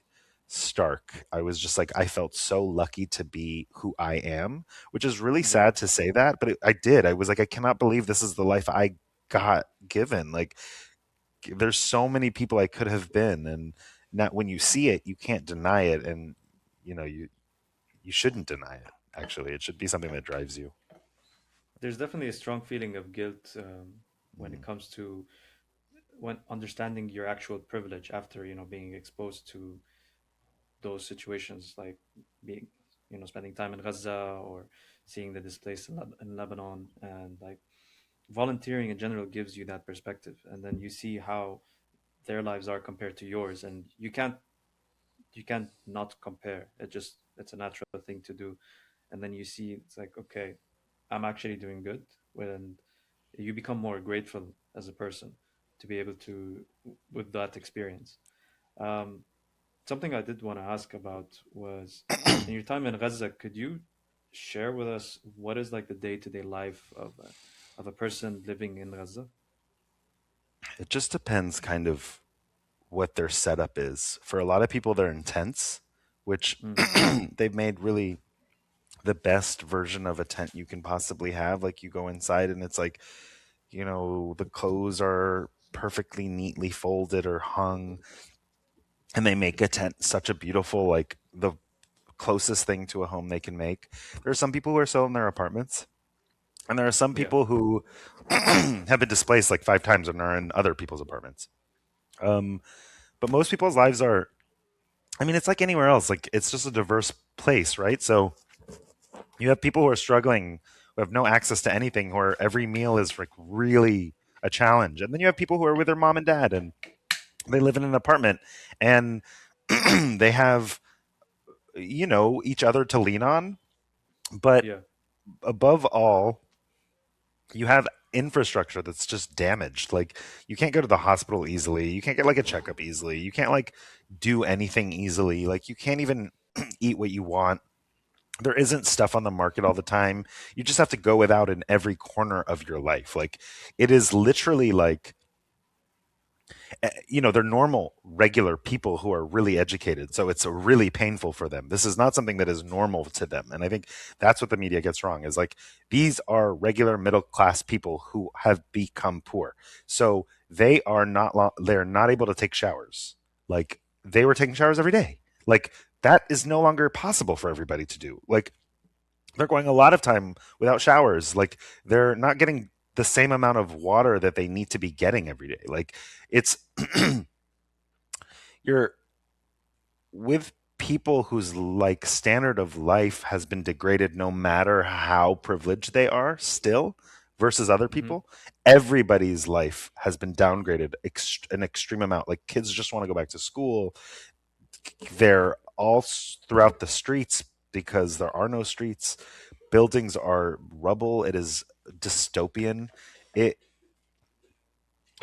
stark. I was just like, I felt so lucky to be who I am, which is really Yeah. sad to say that, but I did. I was like, I cannot believe this is the life I got given. Like, there's so many people I could have been, and not, when you see it, you can't deny it, and you shouldn't deny it. Actually, it should be something that drives you. There's definitely a strong feeling of guilt when it Mm. comes to when understanding your actual privilege after being exposed to those situations, like being spending time in Gaza or seeing the displaced in Lebanon, and like volunteering in general gives you that perspective, and then you see how their lives are compared to yours, and you can't not compare. It's a natural thing to do, and then you see it's like, okay, I'm actually doing good, when you become more grateful as a person to be able to with that experience. um, Something I did want to ask about was, in your time in Gaza, could you share with us what is like the day-to-day life of a person living in Gaza? It just depends kind of what their setup is. For a lot of people, they're intense, which Mm, they've made really the best version of a tent you can possibly have. Like, you go inside and it's like, the clothes are perfectly neatly folded or hung, and they make a tent such a beautiful, like the closest thing to a home they can make. There are some people who are still in their apartments, and there are some yeah, people who have been displaced like 5 times and are in other people's apartments. Um, but most people's lives are, I mean, it's like anywhere else. Like, it's just a diverse place, right? So you have people who are struggling, who have no access to anything, where every meal is like really a challenge. And then you have people who are with their mom and dad and they live in an apartment, and they have, each other to lean on. But Yeah. above all, you have infrastructure that's just damaged. Like you can't go to the hospital easily. You can't get like a checkup easily. You can't like do anything easily. Like you can't even eat what you want. There isn't stuff on the market all the time. You just have to go without in every corner of your life. Like it is literally like they're normal, regular people who are really educated. So it's really painful for them. This is not something that is normal to them. And I think that's what the media gets wrong is like these are regular middle class people who have become poor. So they're not able to take showers. Like they were taking showers every day. Like that is no longer possible for everybody to do. Like they're going a lot of time without showers. Like they're not getting the same amount of water that they need to be getting every day. Like it's you're with people whose like standard of life has been degraded no matter how privileged they are still versus other Hmm. people. Everybody's life has been downgraded an extreme amount. Like kids just want to go back to school. They're all throughout the streets because there are no streets. Buildings are rubble. It is dystopian. It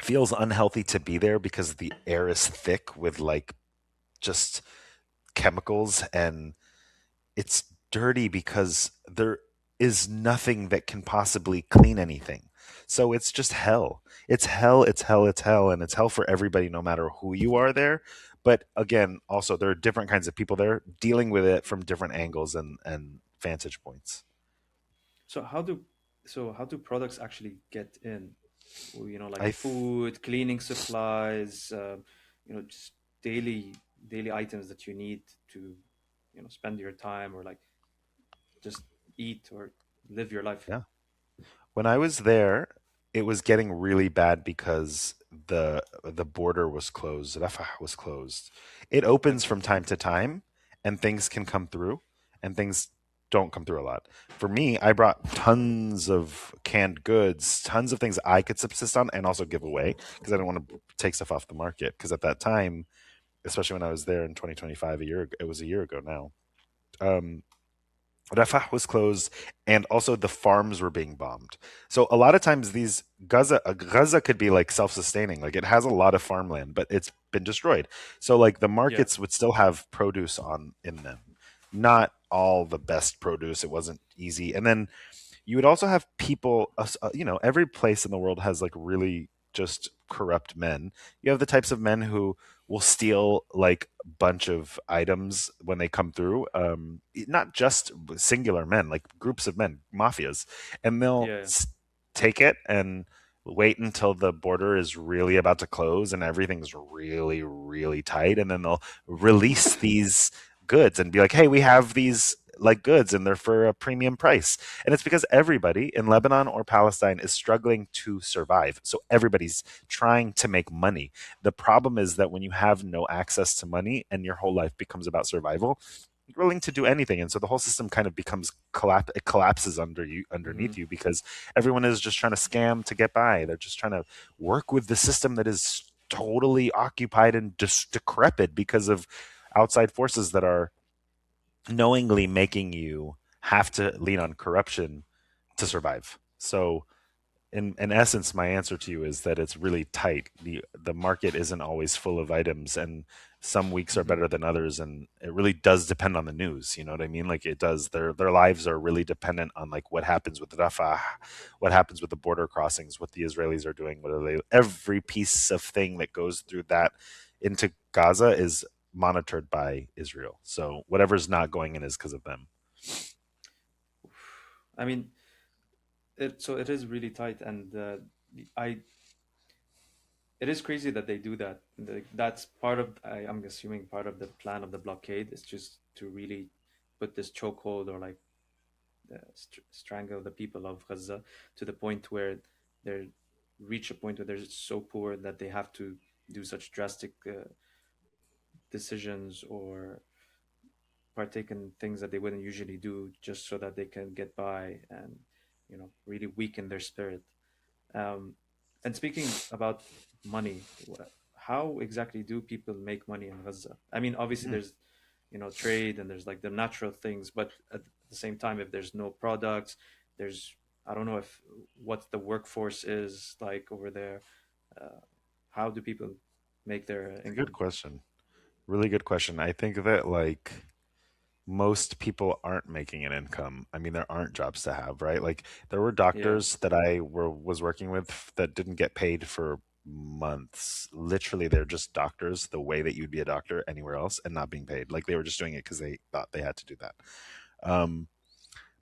feels unhealthy to be there because the air is thick with like just chemicals, and it's dirty because there is nothing that can possibly clean anything. So it's just hell. It's hell, it's hell, it's hell, and it's hell for everybody no matter who you are there. But again, also there are different kinds of people there dealing with it from different angles and vantage points. So how do products actually get in? Well, like I th- food, cleaning supplies, just daily items that you need to, spend your time or like just eat or live your life. yeah. When I was there, it was getting really bad because the border was closed. Rafah was closed. It opens Okay. from time to time, and things can come through, and things don't come through a lot. For me, I brought tons of canned goods, tons of things I could subsist on and also give away because I didn't want to take stuff off the market. Because at that time, especially when I was there in 2025, a year ago, it was a year ago now. Um, Rafah was closed, and also the farms were being bombed. So a lot of times these Gaza could be like self-sustaining, like it has a lot of farmland, but it's been destroyed. So like the Yeah. markets would still have produce on in them, not all the best produce. It wasn't easy, and then you would also have people, every place in the world has like really just corrupt men. You have the types of men who will steal like a bunch of items when they come through. Not just singular men, like groups of men, mafias, and they'll Yeah. take it and wait until the border is really about to close and everything's really, really tight, and then they'll release these goods and be like, "Hey, we have these like goods and they're for a premium price." And it's because everybody in Lebanon or Palestine is struggling to survive. So everybody's trying to make money. The problem is that when you have no access to money and your whole life becomes about survival, you're willing to do anything. And so the whole system kind of becomes it collapses Hmm. underneath you because everyone is just trying to scam to get by. They're just trying to work with the system that is totally occupied and just decrepit because of outside forces that are knowingly making you have to lean on corruption to survive. So in essence, my answer to you is that it's really tight. The market isn't always full of items, and some weeks are Hmm. better than others, and it really does depend on the news. You know what I mean? Like it does. Their lives are really dependent on like what happens with Rafah, what happens with the border crossings, what the Israelis are doing, what are they? Every piece of thing that goes through that into Gaza is monitored by Israel. So whatever's not going in is because of them. I mean, it is really tight, and I it is crazy that they do that. That's part of, I'm assuming, part of the plan of the blockade is just to really put this chokehold or like strangle the people of Gaza to the point where they're reach a point where they're so poor that they have to do such drastic decisions or partake in things that they wouldn't usually do just so that they can get by and really weaken their spirit. Um, and speaking about money, how exactly do people make money in Gaza? I mean, obviously Hmm. there's trade and there's like the natural things, but at the same time, if there's no products, there's, I don't know if what the workforce is like over there. Uh, how do people make their It's a good income? question. Really good question. I think that like most people aren't making an income. I mean, there aren't jobs to have, right? Like there were Yeah. doctors that was working with that didn't get paid for months. Literally, they're just doctors the way that you'd be a doctor anywhere else and not being paid. Like they were just doing it because they thought they had to do that. Um,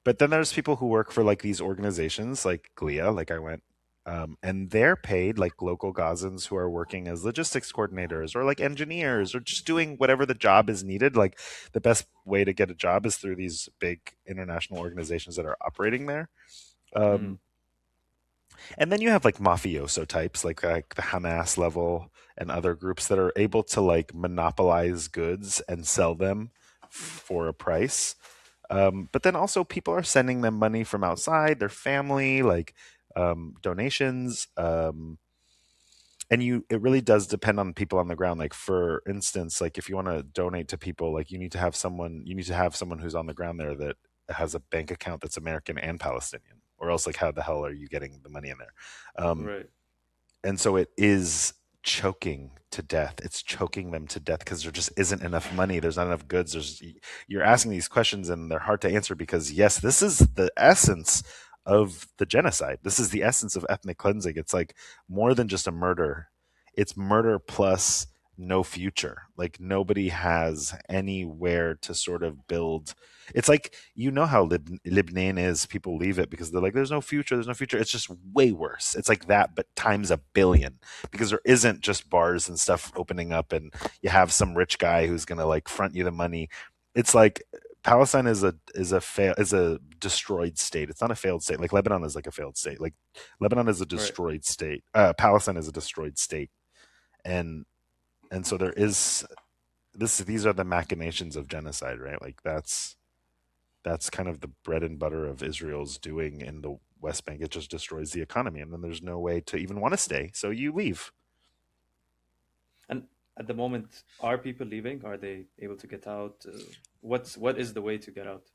but then there's people who work for like these organizations like GLIA, like I went, and they're paid like local Gazans who are working as logistics coordinators or like engineers or just doing whatever the job is needed. Like the best way to get a job is through these big international organizations that are operating there. Mm, Um, and then you have like mafioso types, like the Hamas level and other groups that are able to like monopolize goods and sell them for a price. But then also people are sending them money from outside, their family, like donations. And it really does depend on people on the ground. Like for instance, like if you want to donate to people, like you need to have someone who's on the ground there that has a bank account that's American and Palestinian, or else like how the hell are you getting the money in there? right. And so it is choking to death. It's choking them to death because there just isn't enough money. There's not enough goods. You're asking these questions and they're hard to answer because yes, this is the essence of the genocide. This is the essence of ethnic cleansing. It's like more than just a murder. It's murder plus no future. Like nobody has anywhere to sort of build. It's like you know how Lebanon is. People leave it because they're like, "There's no future. There's no future." It's just way worse. It's like that, but times a billion, because there isn't just bars and stuff opening up, and you have some rich guy who's gonna like front you the money. It's like Palestine is a destroyed state. It's not a failed state. Like Lebanon is like a failed state. Like Lebanon is a Right. destroyed state. Palestine is a destroyed state, and so there is this. These are the machinations of genocide, right? Like that's kind of the bread and butter of Israel's doing in the West Bank. It just destroys the economy, and then there's no way to even want to stay, so you leave. And at the moment, are people leaving? Are they able to get out? What is the way to get out?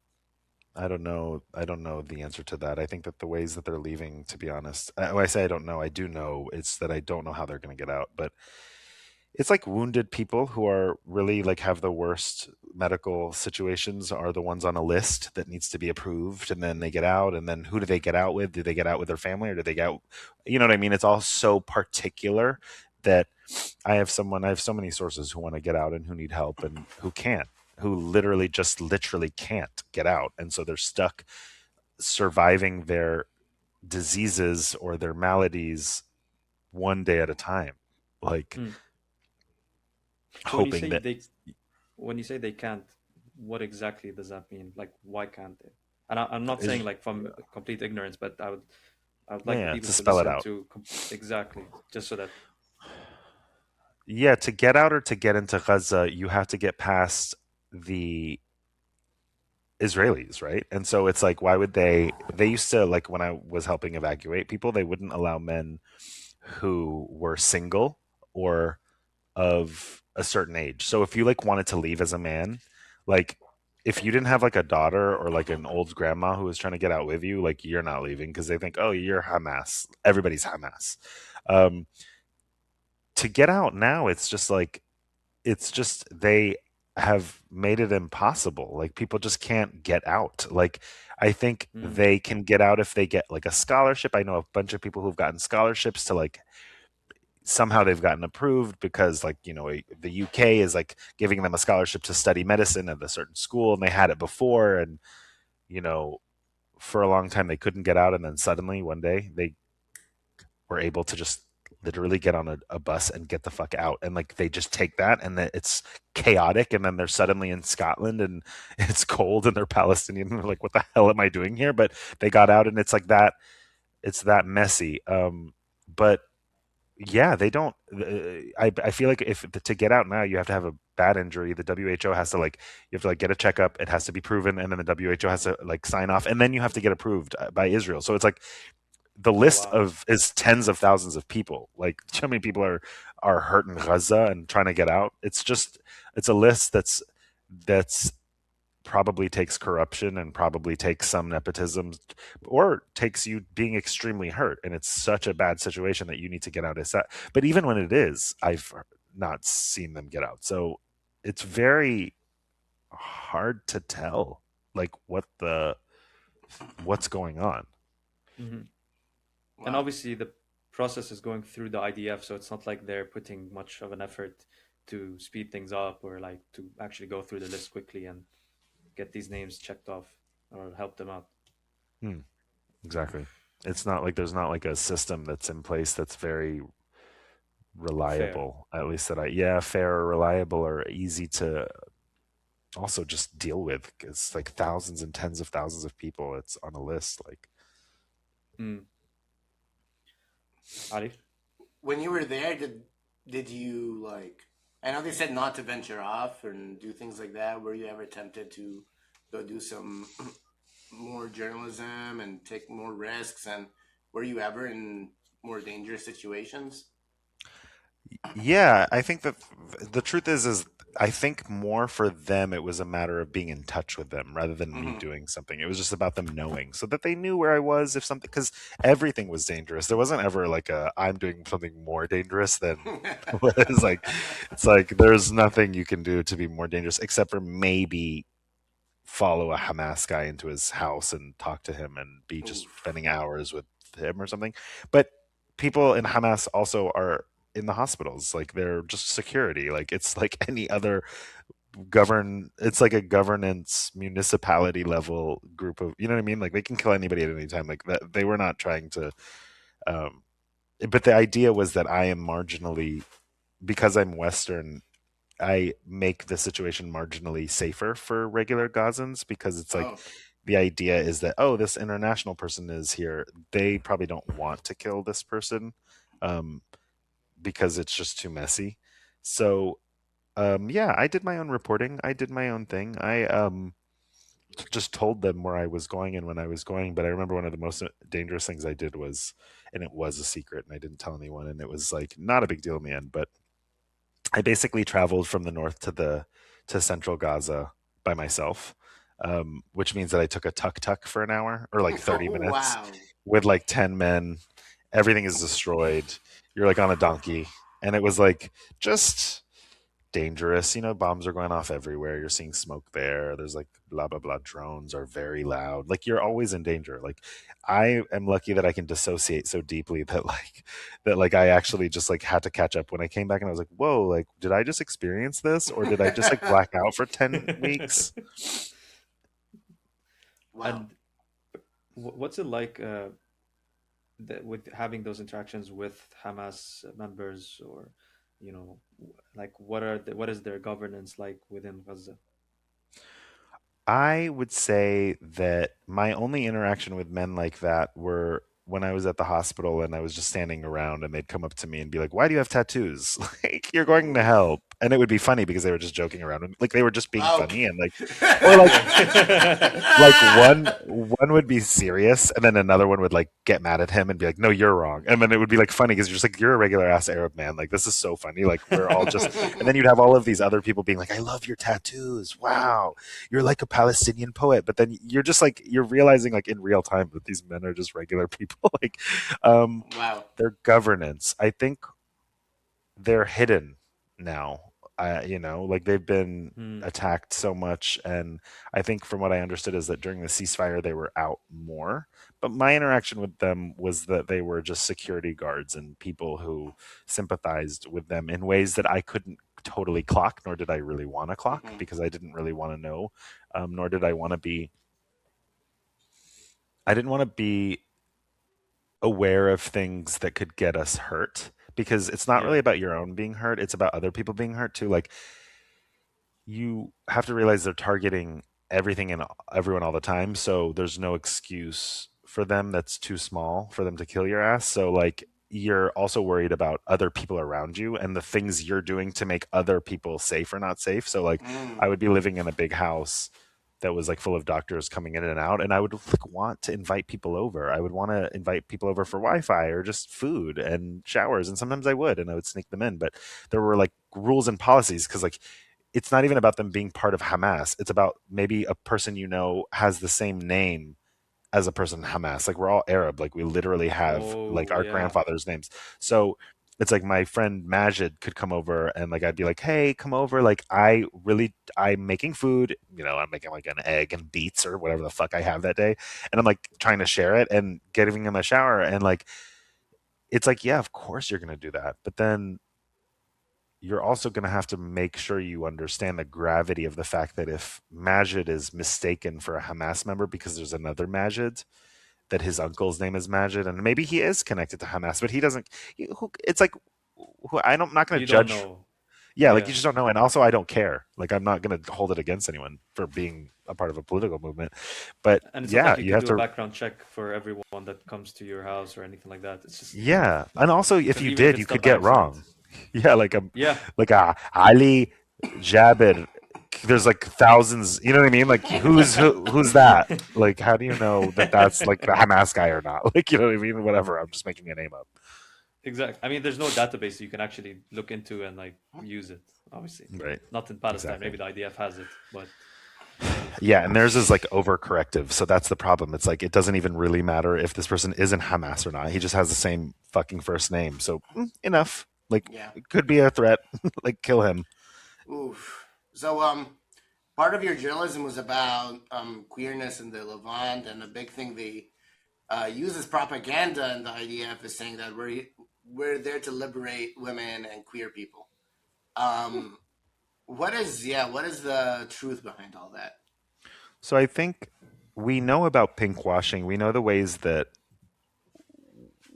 I don't know. I don't know the answer to that. I think that the ways that they're leaving, to be honest, when I say I don't know, I do know. It's that I don't know how they're going to get out. But it's like wounded people who are really like have the worst medical situations are the ones on a list that needs to be approved, and then they get out, and then who do they get out with? Do they get out with their family, or do they get out, you know what I mean? It's all so particular that I have so many sources who want to get out and who need help and who can't, who literally can't get out, and so they're stuck surviving their diseases or their maladies one day at a time, like Hmm. So hoping that. when you say they can't, what exactly does that mean? Like, why can't they? And I'm not saying Is like from complete ignorance, but I would like the Yeah, people to to spell it listen out. to exactly, just so that. Yeah, to get out or to get into Gaza, you have to get past the Israelis, right? And so it's like, why would they used to, like when I was helping evacuate people, they wouldn't allow men who were single or of a certain age. So if you like wanted to leave as a man, like if you didn't have like a daughter or like an old grandma who was trying to get out with you, like you're not leaving because they think, oh, you're Hamas. Everybody's Hamas. Um, to get out now, it's just they have made it impossible. Like people just can't get out. Like I think Mm, they can get out if they get like a scholarship. I know a bunch of people who've gotten scholarships to like somehow they've gotten approved because like the UK is like giving them a scholarship to study medicine at a certain school, and they had it before, and you know for a long time they couldn't get out, and then suddenly one day they were able to just literally get on a bus and get the fuck out, and like they just take that, and then it's chaotic, and then they're suddenly in Scotland and it's cold and they're Palestinian and they're like, what the hell am I doing here? But they got out, and it's like that. It's that messy. But yeah, they don't. I feel like if to get out now, you have to have a bad injury. The WHO has to like you have to like get a checkup. It has to be proven, and then the WHO has to like sign off, and then you have to get approved by Israel. So it's like the oh list wow. of is tens of thousands of people. Like how many people are hurt in Gaza and trying to get out? It's a list that's probably takes corruption and probably takes some nepotism, or takes you being extremely hurt, and it's such a bad situation that you need to get out ASAP. But even when it is, I've not seen them get out. So it's very hard to tell, like, what's going on. Hmm. And Wow. obviously, the process is going through the IDF, so it's not like they're putting much of an effort to speed things up or like to actually go through the list quickly and get these names checked off or help them out. Hmm, exactly. It's not like there's not like a system that's in place that's very Fair. reliable, at least that I, yeah, fair or reliable or easy to also just deal with. It's like thousands and tens of thousands of people. It's on a list. Like, Mm. Arif? When you were there, did you like? I know they said not to venture off and do things like that. Were you ever tempted to go do some more journalism and take more risks? And were you ever in more dangerous situations? yeah, I think that the truth is I think more for them it was a matter of being in touch with them rather than me Mm-hmm. doing something. It was just about them knowing so that they knew where I was if something, because everything was dangerous. There wasn't ever like a I'm doing something more dangerous than what is like. It's like there's nothing you can do to be more dangerous except for maybe follow a Hamas guy into his house and talk to him and be just Oof. spending hours with him or something. But people in Hamas also are in the hospitals. Like they're just security. Like it's like any other it's like a governance municipality level group of, you know what I mean? Like they can kill anybody at any time. Like that they were not trying to um but the idea was that I am marginally, because I'm Western, I make the situation marginally safer for regular Gazans, because it's like Oh. the idea is that, oh, this international person is here. They probably don't want to kill this person, um, because it's just too messy. So yeah, I did my own reporting. I did my own thing. I just told them where I was going and when I was going. But I remember one of the most dangerous things I did was, and it was a secret, and I didn't tell anyone, and it was like not a big deal in the end, but I basically traveled from the north to central Gaza by myself, which means that I took a tuk tuk for an hour or like 30 minutes Wow. with like 10 men. Everything is destroyed. You're like on a donkey, and it was like just dangerous. You know, bombs are going off everywhere. You're seeing smoke there. There's like blah blah blah. Drones are very loud. Like you're always in danger. Like I am lucky that I can dissociate so deeply that I actually just like had to catch up when I came back, and I was like, whoa, like did I just experience this, or did I just like black out for 10 weeks? Wow. And what's it like with having those interactions with Hamas members, or like what is their governance like within Gaza? I would say that my only interaction with men like that were when I was at the hospital and I was just standing around and they'd come up to me and be like, "Why do you have tattoos? Like you're going to Oof. help." And it would be funny because they were just joking around, and like they were just being Okay. funny, and like, or Yeah. like one would be serious and then another one would like get mad at him and be like, no, you're wrong. And then it would be like funny because you're just like, you're a regular ass Arab man, like this is so funny, like we're all just, and then you'd have all of these other people being like, I love your tattoos, wow, you're like a Palestinian poet. But then you're just like, you're realizing like in real time that these men are just regular people. Like Wow. their governance, I think they're hidden now. Like they've been Hmm. attacked so much, and I think from what I understood is that during the ceasefire they were out more. But my interaction with them was that they were just security guards and people who sympathized with them in ways that I couldn't totally clock, nor did I really want to clock Hmm. because I didn't really want to know, nor did I want to be. I didn't want to be aware of things that could get us hurt, because it's not Yeah. really about your own being hurt, it's about other people being hurt too. Like you have to realize they're targeting everything and everyone all the time, so there's no excuse for them that's too small for them to kill your ass. So like you're also worried about other people around you and the things you're doing to make other people safe or not safe. So like I Mm. would be living in a big house that was like full of doctors coming in and out, and I would like want to invite people over. I would want to invite people over for Wi-Fi or just food and showers, and sometimes I would, and I would sneak them in. But there were like rules and policies, because like it's not even about them being part of Hamas. It's about maybe a person has the same name as a person in Hamas. Like we're all Arab. Like we literally have like Oh, our yeah. grandfather's names. So it's like my friend Majid could come over and like I'd be like, hey, come over. Like I'm making food. I'm making like an egg and beets or whatever the fuck I have that day, and I'm like trying to share it and giving him a shower and like it's like yeah, of course you're gonna do that, but then you're also going to have to make sure you understand the gravity of the fact that if Majid is mistaken for a Hamas member because there's another Majid, that his uncle's name is Majid, and maybe he is connected to Hamas, but he doesn't. It's like I'm not going to You don't judge. know. Yeah, like you Yeah. just don't know, and also I don't care. Like I'm not going to hold it against anyone for being a part of a political movement. But And it's not yeah, like you you can have do a to. background check for everyone that comes to your house or anything like that. It's just, Yeah, and also if because you even if did, it's you could stuff I get have sent. wrong. Yeah, Yeah, like Ali Jabir. There's like thousands. You know what I mean? Like who's that? Like how do you know that that's like the Hamas guy or not? Like you know what I mean? Whatever. I'm just making a name up. exactly. I mean, there's no database you can actually look into and like use it, obviously. Right. Not in Palestine. Exactly. Maybe the IDF has it, but Yeah, and theirs is like overcorrective. So that's the problem. It's like it doesn't even really matter if this person isn't Hamas or not. He just has the same fucking first name. So enough. Like Yeah. it could be a threat. Like kill him. Oof. So part of your journalism was about queerness in the Levant, and a big thing they use as propaganda in the IDF is saying that we're there to liberate women and queer people. What is the truth behind all that? So I think we know about pinkwashing. We know the ways that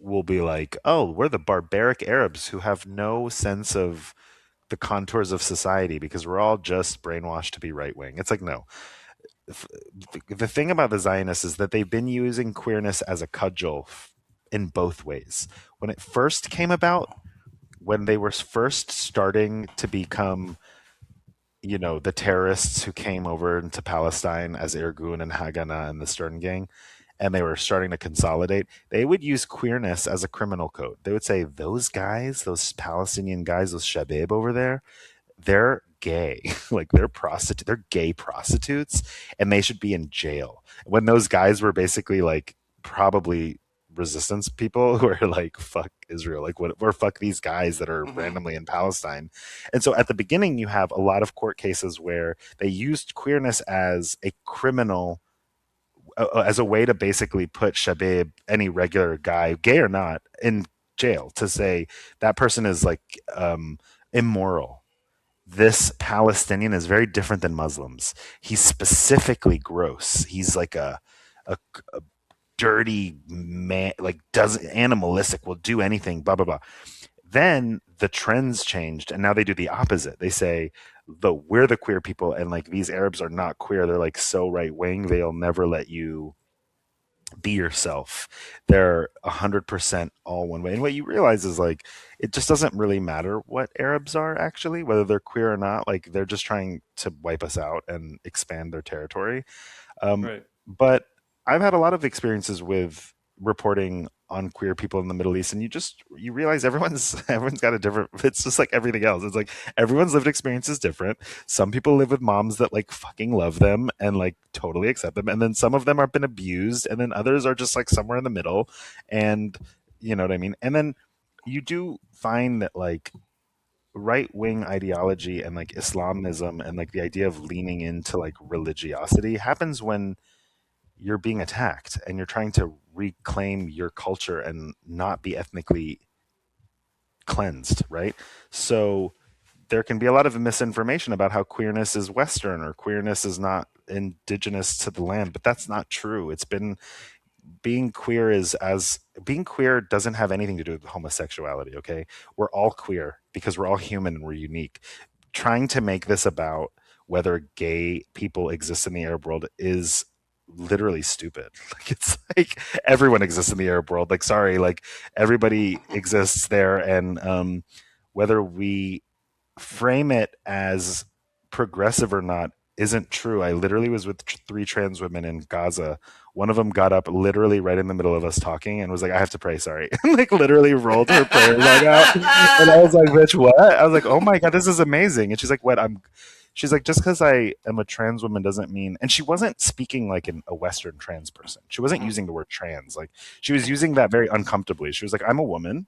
we'll be like, oh, we're the barbaric Arabs who have no sense of the contours of society because we're all just brainwashed to be right wing. It's like, no. The thing about the Zionists is that they've been using queerness as a cudgel in both ways. When it first came about, when they were first starting to become the terrorists who came over into Palestine as Irgun and Haganah and the Stern Gang, and they were starting to consolidate, they would use queerness as a criminal code. They would say, those guys, those Palestinian guys, those Shabab over there, they're gay. Like they're gay prostitutes, and they should be in jail. When those guys were basically like probably resistance people who are like fuck Israel, like what, or fuck these guys that are Mm-hmm. randomly in Palestine. And so at the beginning you have a lot of court cases where they used queerness as a criminal, as a way to basically put Shabab, any regular guy, gay or not, in jail, to say that person is like immoral. This Palestinian is very different than Muslims. He's specifically gross. He's like a dirty man, like does animalistic, will do anything, blah blah blah. Then the trends changed, and now they do the opposite. They say, we're the queer people, and like these Arabs are not queer. They're like so right wing. They'll never let you be yourself. They're 100% all one way. And what you realize is like it just doesn't really matter what Arabs are actually, whether they're queer or not. Like they're just trying to wipe us out and expand their territory. right. But I've had a lot of experiences with reporting on queer people in the Middle East, and you realize everyone's got a different. It's just like everything else. It's like everyone's lived experience is different. Some people live with moms that like fucking love them and like totally accept them, and then some of them have been abused, and then others are just like somewhere in the middle, and you know what I mean. And then you do find that like right wing ideology and like Islamism and like the idea of leaning into like religiosity happens when you're being attacked and you're trying to reclaim your culture and not be ethnically cleansed, right? So there can be a lot of misinformation about how queerness is Western or queerness is not indigenous to the land, but that's not true. It's been being queer doesn't have anything to do with homosexuality, okay? We're all queer because we're all human and we're unique. Trying to make this about whether gay people exist in the Arab world is literally stupid. Like it's like everyone exists in the Arab world. Like sorry, like everybody exists there, and whether we frame it as progressive or not isn't true. I literally was with three trans women in Gaza. One of them got up literally right in the middle of us talking and was like, I have to pray, sorry. Like literally rolled her prayer log out. And I was like, bitch, what? I was like, oh my God, this is amazing. And she's like, what? she's like, just because I am a trans woman doesn't mean, and she wasn't speaking like a Western trans person. She wasn't Mhm. using the word trans. Like she was using that very uncomfortably. She was like, I'm a woman.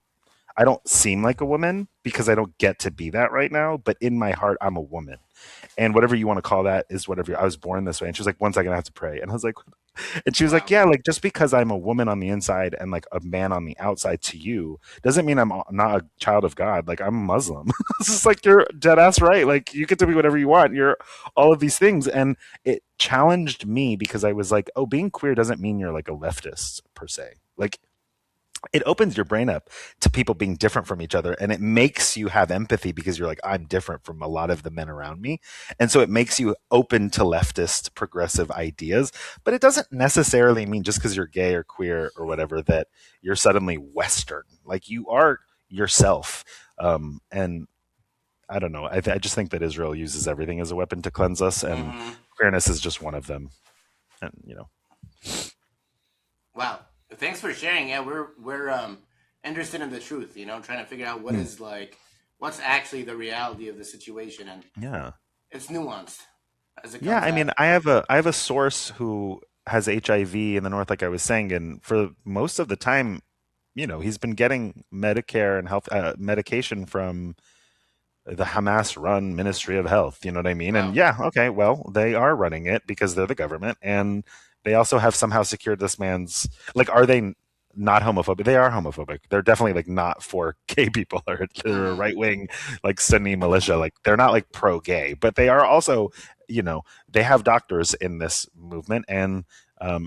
I don't seem like a woman because I don't get to be that right now, but in my heart, I'm a woman. And whatever you want to call that is whatever. I was born this way. And she was like, one second, I have to pray. And I was like, and she was like, Wow. yeah, like just because I'm a woman on the inside and like a man on the outside to you doesn't mean I'm not a child of God. Like I'm Muslim. It's just like, you're dead ass right. Like you get to be whatever you want. You're all of these things. And it challenged me because I was like, oh, being queer doesn't mean you're like a leftist per se. Like it opens your brain up to people being different from each other, and it makes you have empathy because you're like, I'm different from a lot of the men around me. And so it makes you open to leftist progressive ideas, but it doesn't necessarily mean just because you're gay or queer or whatever that you're suddenly Western. Like you are yourself. And I don't know. I just think that Israel uses everything as a weapon to cleanse us, and Hmm. queerness is just one of them. And Wow. Thanks for sharing. Yeah, we're interested in the truth. Trying to figure out what mm, is like, what's actually the reality of the situation, and yeah. it's nuanced as it Yeah, comes I mean, out. I have a source who has HIV in the north, like I was saying, and for most of the time, he's been getting Medicare and health medication from the Hamas-run Ministry of Health. You know what I mean? And Wow. yeah, okay, well, they are running it because they're the government, and they also have somehow secured this man's. Like, are they not homophobic? They are homophobic. They're definitely like not for gay people or they're a Hmm. right wing like Sunni militia. Like they're not like pro gay, but they are also they have doctors in this movement and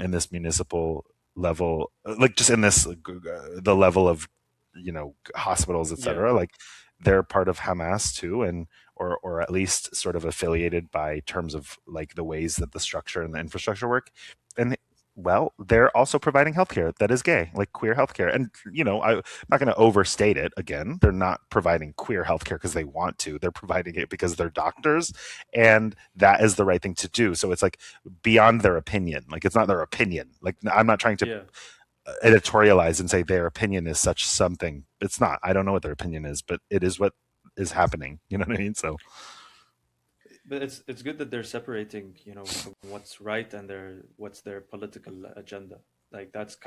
in this municipal level, like just in this the level of hospitals, Yeah. etc. Like they're part of Hamas too, and or at least sort of affiliated by terms of like the ways that the structure and the infrastructure work. And well, they're also providing healthcare that is gay, like queer healthcare. And I'm not going to overstate it. Again, they're not providing queer healthcare because they want to. They're providing it because they're doctors, and that is the right thing to do. So it's like beyond their opinion. Like it's not their opinion. Like I'm not trying to Yeah. editorialize and say their opinion is such something. It's not. I don't know what their opinion is, but it is what is happening. You know what I mean? So But it's good that they're separating, from what's right and what's their political agenda. Like that's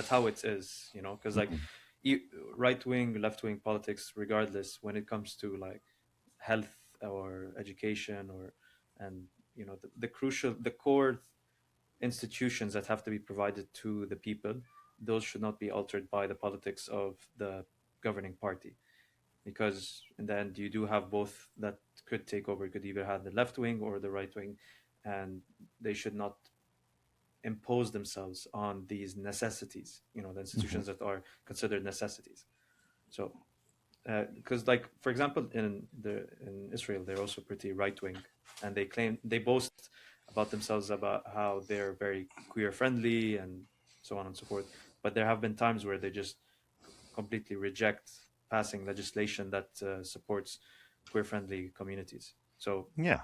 how it is, because like mhm. right wing, left wing politics, regardless, when it comes to like health or education and the core institutions that have to be provided to the people, those should not be altered by the politics of the governing party, because in the end you do have both that could take over. You could either have the left wing or the right wing, and they should not impose themselves on these necessities, the Mhm. institutions that are considered necessities. So because like for example in Israel they're also pretty right wing, and they boast about themselves about how they're very queer friendly and so on and so forth. But there have been times where they just completely reject passing legislation that supports queer friendly communities. So Yeah.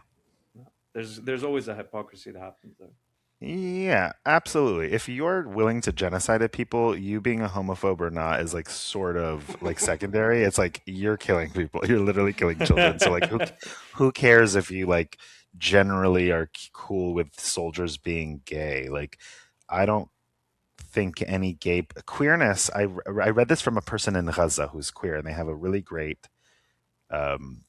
there's always a hypocrisy that happens there. Yeah, absolutely. If you're willing to genocide at people, you being a homophobe or not is like sort of like secondary. It's like you're killing people. You're literally killing children. So like who cares if you like generally are cool with soldiers being gay? Like I don't think any gay queerness. I read this from a person in Gaza who's queer, and they have a really great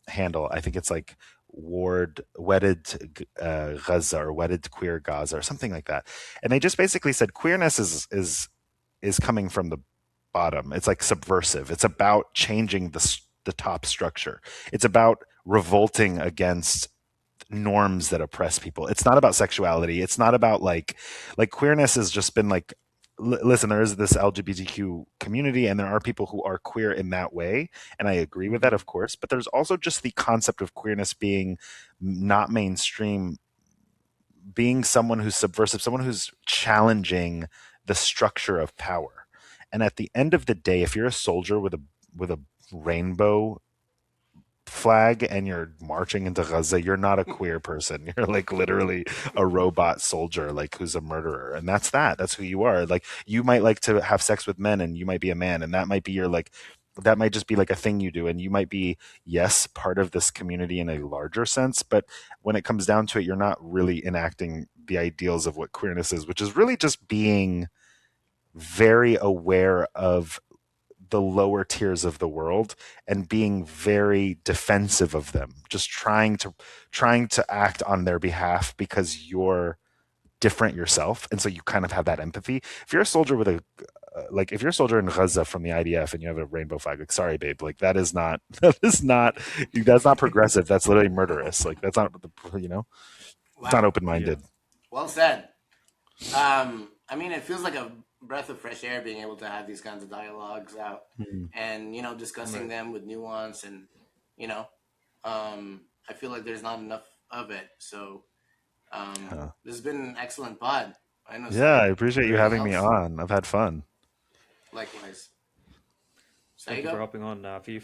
handle. I think it's like Ward Wedded Gaza or Wedded Queer Gaza or something like that. And they just basically said queerness is coming from the bottom. It's like subversive. It's about changing the top structure. It's about revolting against norms that oppress people. It's not about sexuality. It's not about like queerness has just been like listen, there is this LGBTQ community and there are people who are queer in that way, and I agree with that, Hmm. of course, but there's also just the concept of queerness being not mainstream, being someone who's subversive, someone who's challenging the structure of power. And at the end of the day, if you're a soldier with a rainbow flag and you're marching into Gaza, you're not a queer person. You're like literally a robot soldier, like who's a murderer. And that's that. That's who you are. Like you might like to have sex with men and you might be a man and that might be your like that might just be like a thing you do, and you might be, yes, part of this community in a larger sense, but when it comes down to it, you're not really enacting the ideals of what queerness is, which is really just being very aware of the lower tiers of the world and being very defensive of them, just trying to act on their behalf because you're different yourself, and so you kind of have that empathy. If you're a soldier with a like, if you're a soldier in Gaza from the IDF and you have a rainbow flag, like, sorry babe, like that's not progressive. That's literally murderous. Like, that's not, you know, it's not Wow. open-minded. Yeah. Well said. I mean, it feels like a breath of fresh air being able to have these kinds of dialogues out and, you know, discussing them with nuance and, you know, I feel like there's not enough of it. So this has been an excellent pod. I know. Yeah, I appreciate you Anything having me else? on. I've had fun. Likewise. Thank you for Saigo? hopping on, Afeef.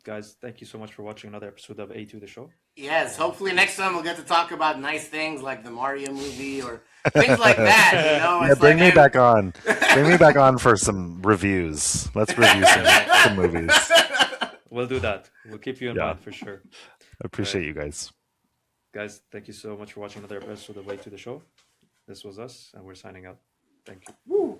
Guys, thank you so much for watching another episode of A2 the show. Yes, hopefully next time we'll get to talk about nice things like the Mario movie or things like that. You know, Yeah, it's bring like me back on. Bring me back on for some reviews. Let's review some movies. We'll do that. We'll keep you in Yeah. mind for sure. I appreciate you guys. Guys, thank you so much for watching another episode of A2 the show. This was us, and we're signing out. Thank you. Woo.